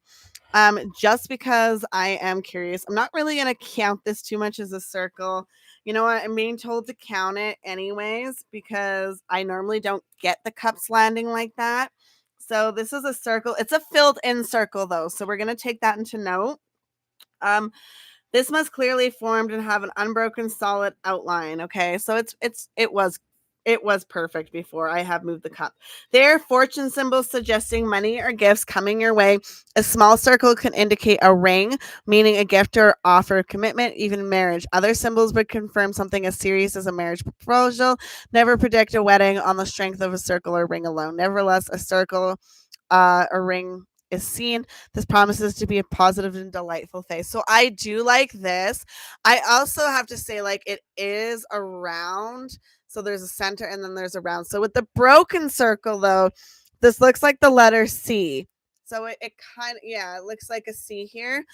Just because I am curious. I'm not really going to count this too much as a circle. You know what? I'm being told to count it anyways because I normally don't get the cups landing like that. So this is a circle. It's a filled in circle though. So we're going to take that into note. Um, this must clearly formed and have an unbroken solid outline. Okay. So it was perfect before I have moved the cup. They're fortune symbols suggesting money or gifts coming your way. A small circle can indicate a ring, meaning a gift or offer of commitment, even marriage. Other symbols would confirm something as serious as a marriage proposal. Never predict a wedding on the strength of a circle or ring alone. Nevertheless, a circle a ring is seen. This promises to be a positive and delightful phase. So I do like this. I also have to say, like, it is a round. So there's a center and then there's a round. So with the broken circle, though, this looks like the letter C. So it kind of, yeah, it looks like a C here.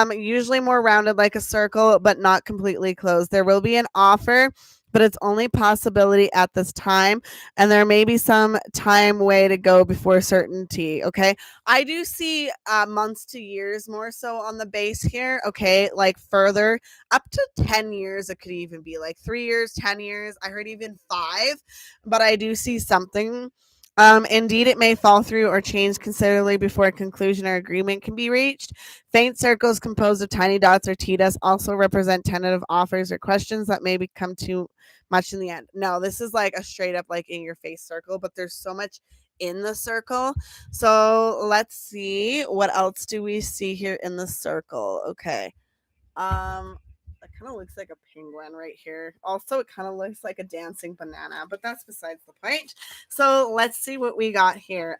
Usually more rounded like a circle, but not completely closed. There will be an offer, but it's only possibility at this time, and there may be some time way to go before certainty. Okay, I do see months to years more so on the base here. Okay, like further up to 10 years. It could even be like 3 years, 10 years. I heard even 5, but I do see something. Indeed, it may fall through or change considerably before a conclusion or agreement can be reached. Faint circles composed of tiny dots or T-dots also represent tentative offers or questions that may become too much in the end. No, this is like a straight up like in your face circle, but there's so much in the circle. So let's see, what else do we see here in the circle? Okay. It kind of looks like a penguin right here. Also, it kind of looks like a dancing banana, but that's besides the point. So let's see what we got here.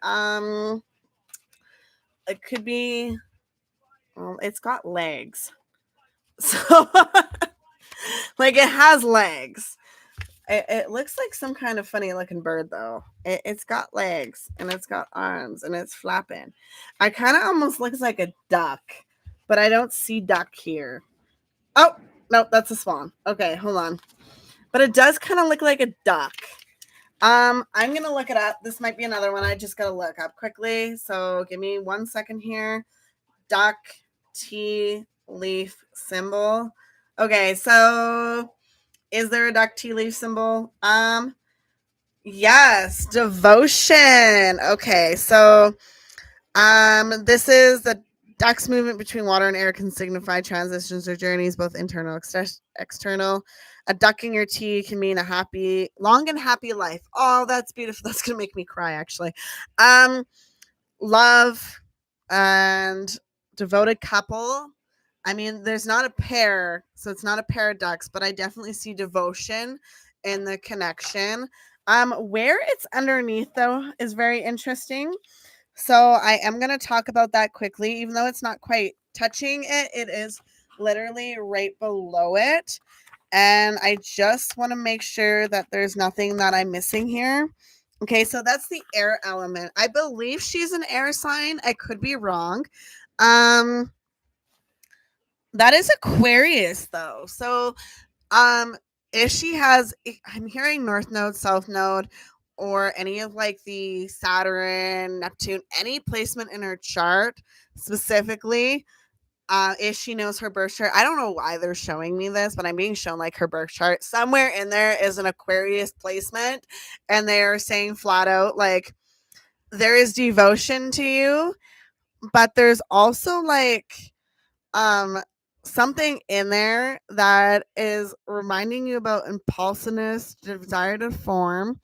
It could be, well, it's got legs. So like it has legs. It looks like some kind of funny looking bird though. It's got legs and it's got arms and it's flapping. I kind of almost looks like a duck, but I don't see duck here. Oh, no, that's a swan. Okay, hold on. But it does kind of look like a duck. I'm gonna look it up. This might be another one I just gotta look up quickly. So give me 1 second here. Duck tea leaf symbol. Okay, so is there a duck tea leaf symbol? Yes, devotion. Okay, so this is the duck's movement between water and air can signify transitions or journeys, both internal and external. A duck in your tea can mean a happy, long and happy life. Oh, that's beautiful. That's gonna make me cry, actually. Love and devoted couple. I mean, there's not a pair, so it's not a pair of ducks, but I definitely see devotion in the connection. Where it's underneath though is very interesting. So I am going to talk about that quickly, even though it's not quite touching it. It is literally right below it. And I just want to make sure that there's nothing that I'm missing here. Okay, so that's the air element. I believe she's an air sign. I could be wrong. That is Aquarius though. So if she has, I'm hearing north node, south node, or any of like the Saturn, Neptune, any placement in her chart specifically, if she knows her birth chart. I don't know why they're showing me this, but I'm being shown like her birth chart. Somewhere in there is an Aquarius placement, and they're saying flat out like there is devotion to you, but there's also like um something in there that is reminding you about impulsiveness, desire to form,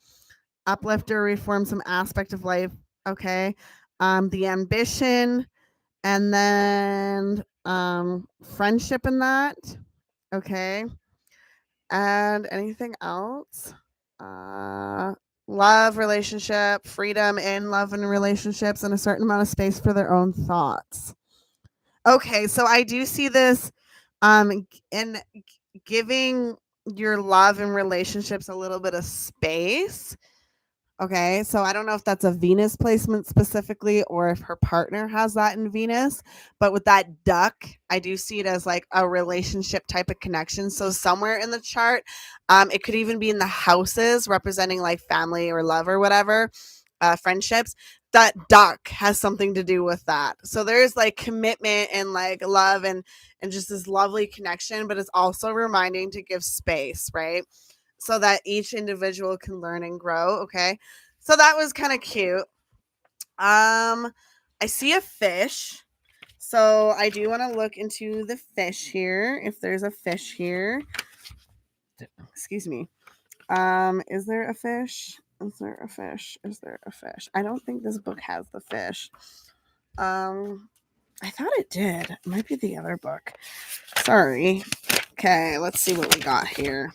uplift or reform some aspect of life. Okay. The ambition, and then friendship in that. Okay. And anything else? Uh love, relationship, freedom in love and relationships, and a certain amount of space for their own thoughts. Okay, so I do see this in giving your love and relationships a little bit of space. Okay, so I don't know if that's a Venus placement specifically or if her partner has that in Venus, but with that duck, I do see it as like a relationship type of connection. So somewhere in the chart, it could even be in the houses representing like family or love or whatever, friendships. That duck has something to do with that. So there's like commitment and like love and just this lovely connection, but it's also reminding to give space, right? So that each individual can learn and grow. Okay. So that was kind of cute. I see a fish. So I do want to look into the fish here. If there's a fish here. Excuse me. Is there a fish? Is there a fish? Is there a fish? I don't think this book has the fish. I thought it did. It might be the other book. Sorry. Okay, let's see what we got here.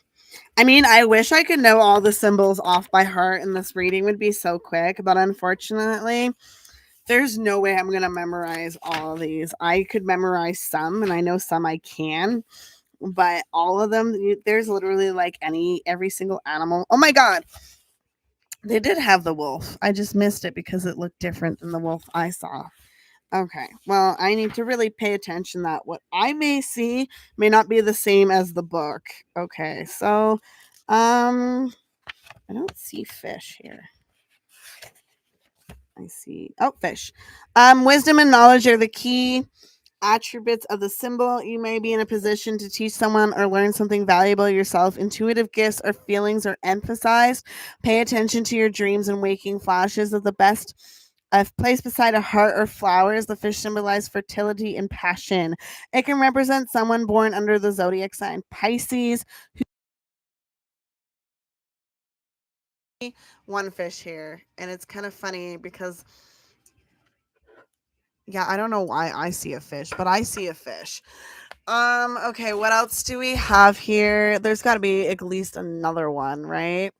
I mean, I wish I could know all the symbols off by heart and this reading would be so quick, but unfortunately, there's no way I'm going to memorize all of these. I could memorize some, and I know some I can, but all of them, there's literally like every single animal. Oh my God. They did have the wolf. I just missed it because it looked different than the wolf I saw. Okay. Well, I need to really pay attention that what I may see may not be the same as the book. Okay. So, I don't see fish here. I see fish. Wisdom and knowledge are the key attributes of the symbol. You may be in a position to teach someone or learn something valuable yourself. Intuitive gifts or feelings are emphasized. Pay attention to your dreams and waking flashes of the best. If placed beside a heart or flowers, the fish symbolize fertility and passion. It can represent someone born under the zodiac sign Pisces. One fish here, and it's kind of funny because yeah, I don't know why I see a fish, but I see a fish. Okay, what else do we have here? There's got to be at least another one, right?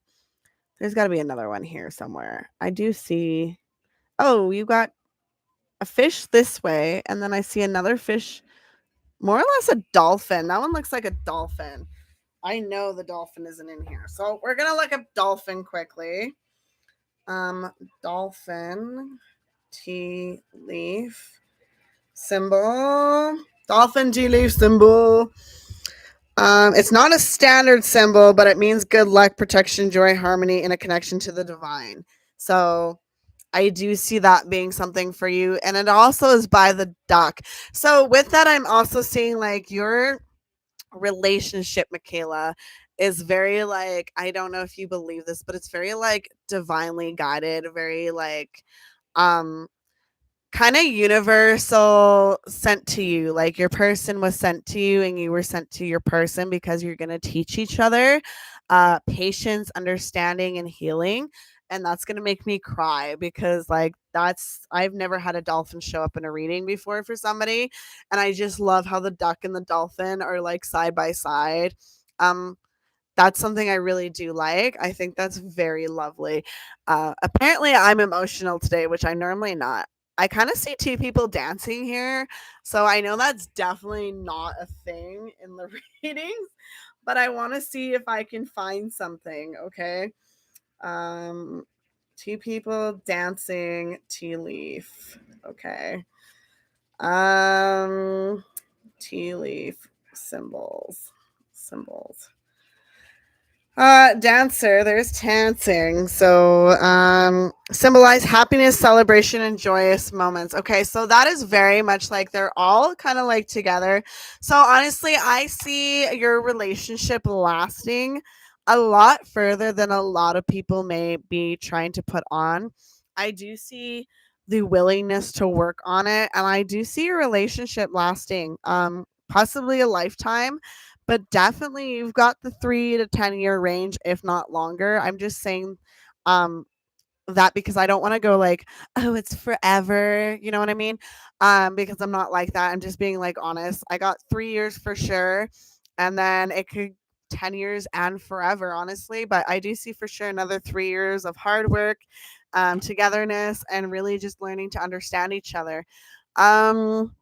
There's got to be another one here somewhere. I do see. Oh, you got a fish this way, and then I see another fish, more or less a dolphin. That one looks like a dolphin. I know the dolphin isn't in here. So we're going to look up dolphin quickly. Dolphin, tea leaf, symbol. Dolphin tea leaf symbol. It's not a standard symbol, but it means good luck, protection, joy, harmony, and a connection to the divine. So I do see that being something for you. And it also is by the duck. So with that, I'm also seeing like your relationship, Mikayla, is very like, I don't know if you believe this, but it's very like divinely guided, very like um kind of universal, sent to you. Like your person was sent to you and you were sent to your person because you're going to teach each other patience, understanding, and healing. And that's going to make me cry because like I've never had a dolphin show up in a reading before for somebody, and I just love how the duck and the dolphin are like side by side. um that's something I really do like. I think that's very lovely. Apparently, I'm emotional today, which I normally not. I kind of see two people dancing here, so I know that's definitely not a thing in the readings, but I want to see if I can find something. Okay, um, two people dancing, tea leaf. Okay, um, tea leaf symbols. Dancer, there's dancing. So, symbolize happiness, celebration, and joyous moments. Okay, so that is very much like they're all kind of like together. So, honestly, I see your relationship lasting a lot further than a lot of people may be trying to put on. I do see the willingness to work on it, and I do see your relationship lasting, possibly a lifetime, but definitely you've got the 3 to 10 year range, if not longer. I'm just saying um that because I don't want to go like, oh, it's forever. You know what I mean? Because I'm not like that. I'm just being like honest. I got 3 years for sure. And then it could 10 years and forever, honestly. But I do see for sure another 3 years of hard work, togetherness, and really just learning to understand each other. Um,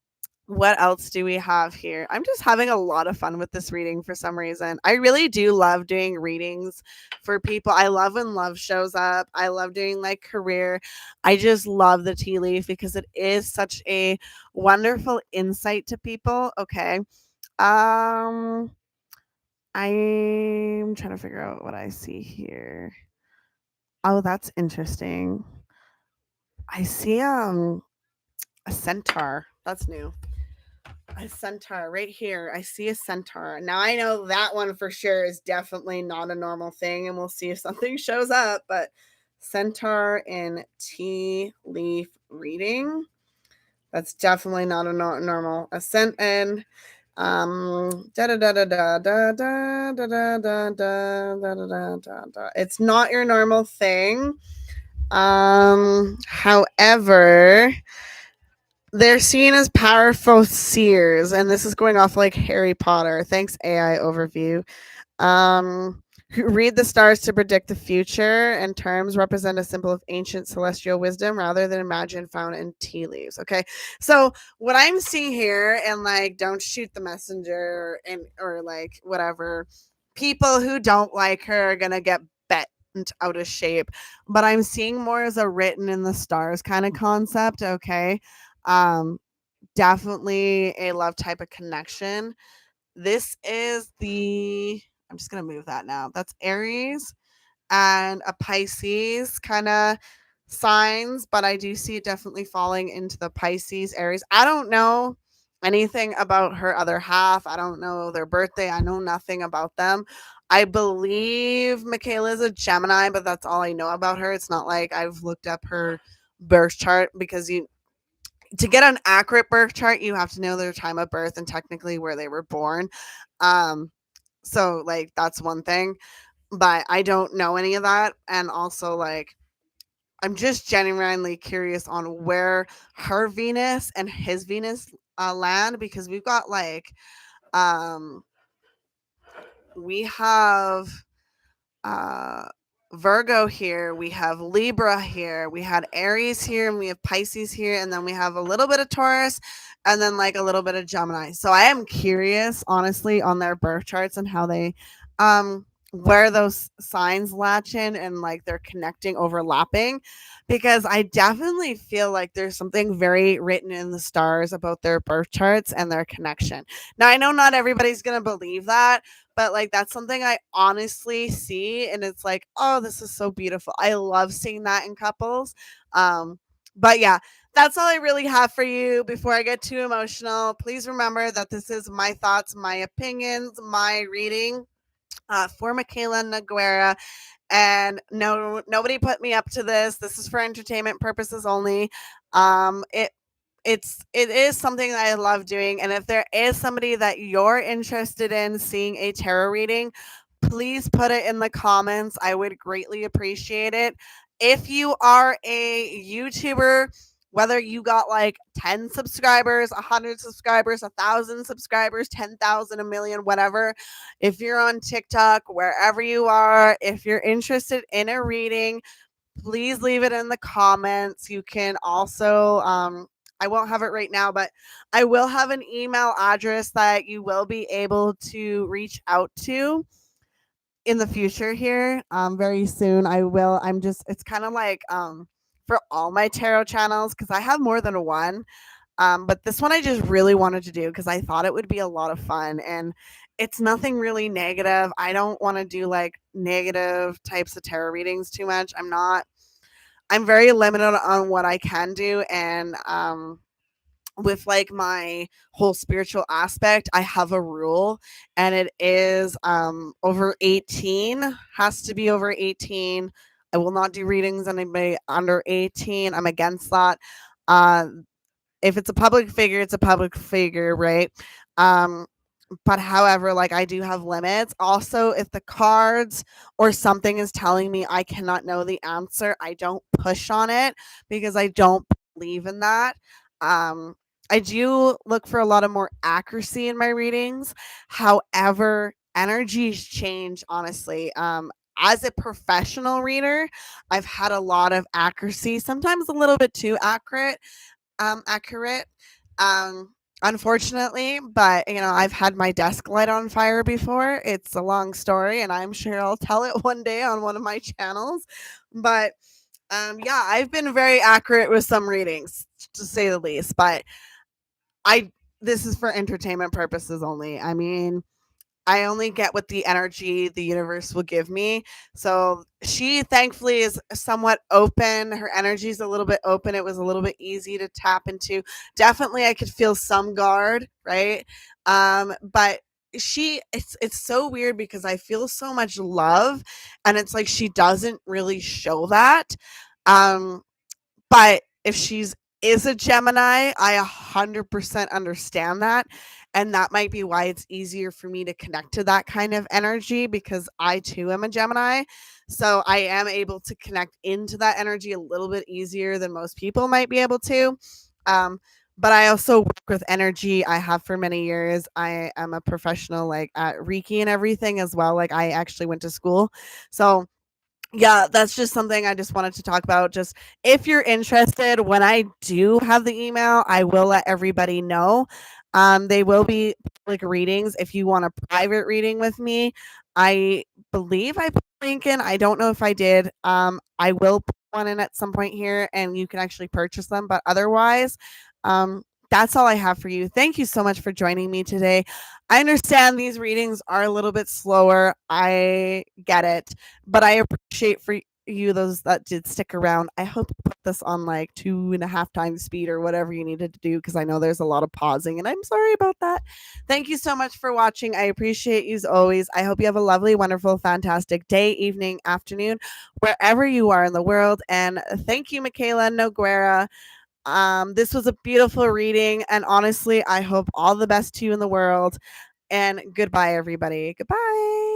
what else do we have here? I'm just having a lot of fun with this reading for some reason. I really do love doing readings for people. I love when love shows up. I love doing like career. I just love the tea leaf because it is such a wonderful insight to people. Okay. Um I'm trying to figure out what I see here. Oh, that's interesting. I see a centaur. That's new. A centaur right here. I see a centaur. Now I know that one for sure is definitely not a normal thing, and we'll see if something shows up. But centaur in tea leaf reading. That's definitely not a normal ascent and da da da da da da da da da da da da da da da. It's not your normal thing. However, they're seen as powerful seers, and this is going off like Harry Potter. Thanks, AI overview. Who read the stars to predict the future, and terms represent a symbol of ancient celestial wisdom rather than imagined found in tea leaves. Okay, so what I'm seeing here, and like, don't shoot the messenger, and or like whatever, people who don't like her are gonna get bent out of shape. But I'm seeing more as a written in the stars kind of concept. Okay, um, definitely a love type of connection. This is the I'm just gonna move that now. That's Aries and a Pisces kind of signs, but I do see it definitely falling into the Pisces Aries. I don't know anything about her other half. I don't know their birthday. I know nothing about them. I believe Mikayla is a Gemini, but that's all I know about her. It's not like I've looked up her birth chart because you to get an accurate birth chart, you have to know their time of birth and technically where they were born. Um, so like that's one thing, but I don't know any of that. And also like I'm just genuinely curious on where her Venus and his Venus land because we've got like um we have uh Virgo here, we have Libra here, we had Aries here, and we have Pisces here, and then we have a little bit of Taurus, and then like a little bit of Gemini. So I am curious, honestly, on their birth charts and how they, where those signs latch in and like they're connecting, overlapping, because I definitely feel like there's something very written in the stars about their birth charts and their connection. Now I know not everybody's gonna believe that, but like that's something I honestly see and it's like, oh, this is so beautiful. I love seeing that in couples. But yeah, that's all I really have for you before I get too emotional. Please remember that this is my thoughts, my opinions, my reading for Mikayla Noguiera, and nobody put me up to this. This is for entertainment purposes only. It is something that I love doing, and if there is somebody that you're interested in seeing a tarot reading, please put it in the comments. I would greatly appreciate it. If you are a YouTuber, whether you got like 10 subscribers, 100 subscribers, 1,000 subscribers, 10,000, a million, whatever, if you're on TikTok, wherever you are, if you're interested in a reading, please leave it in the comments. You can also, I won't have it right now, but I will have an email address that you will be able to reach out to in the future here. Very soon I will. It's kind of like for all my tarot channels because I have more than one. But this one I just really wanted to do because I thought it would be a lot of fun, and it's nothing really negative. I don't want to do like negative types of tarot readings too much. I'm very limited on what I can do, and with like my whole spiritual aspect, I have a rule, and it is over 18, has to be over 18. I will not do readings on anybody under 18. I'm against that. Uh if it's a public figure, it's a public figure, right? Um but however, like I do have limits. Also, if the cards or something is telling me I cannot know the answer, I don't push on it because I don't believe in that. Um, I do look for a lot of more accuracy in my readings. However, energies change, honestly. As a professional reader, I've had a lot of accuracy, sometimes a little bit too accurate. Um, Unfortunately, but I've had my desk light on fire before. It's a long story, and I'm sure I'll tell it one day on one of my channels. But yeah, I've been very accurate with some readings, to say the least. But I this is for entertainment purposes only. I mean, I only get what the energy the universe will give me. So she thankfully is somewhat open. Her energy is a little bit open. It was a little bit easy to tap into. Definitely I could feel some guard, right? But it's so weird because I feel so much love, and it's like she doesn't really show that. Um but if she's is a Gemini, I 100% understand that. And that might be why it's easier for me to connect to that kind of energy because I too am a Gemini. So I am able to connect into that energy a little bit easier than most people might be able to. Um, but I also work with energy. I have for many years. I am a professional like at Reiki and everything as well. Like I actually went to school. So yeah, that's just something I just wanted to talk about. Just if you're interested, when I do have the email, I will let everybody know. They will be public readings. If you want a private reading with me, I believe I put a link in. I don't know if I did. I will put one in at some point here, and you can actually purchase them. But otherwise, that's all I have for you. Thank you so much for joining me today. I understand these readings are a little bit slower. I get it, but I appreciate for you those that did stick around. I hope you put this on like 2.5 times speed or whatever you needed to do because I know there's a lot of pausing, and I'm sorry about that. Thank you so much for watching. I appreciate you as always. I hope you have a lovely, wonderful, fantastic day, evening, afternoon, wherever you are in the world. And thank you, Mikayla Noguiera. This was a beautiful reading, and honestly, I hope all the best to you in the world. And goodbye, everybody. Goodbye.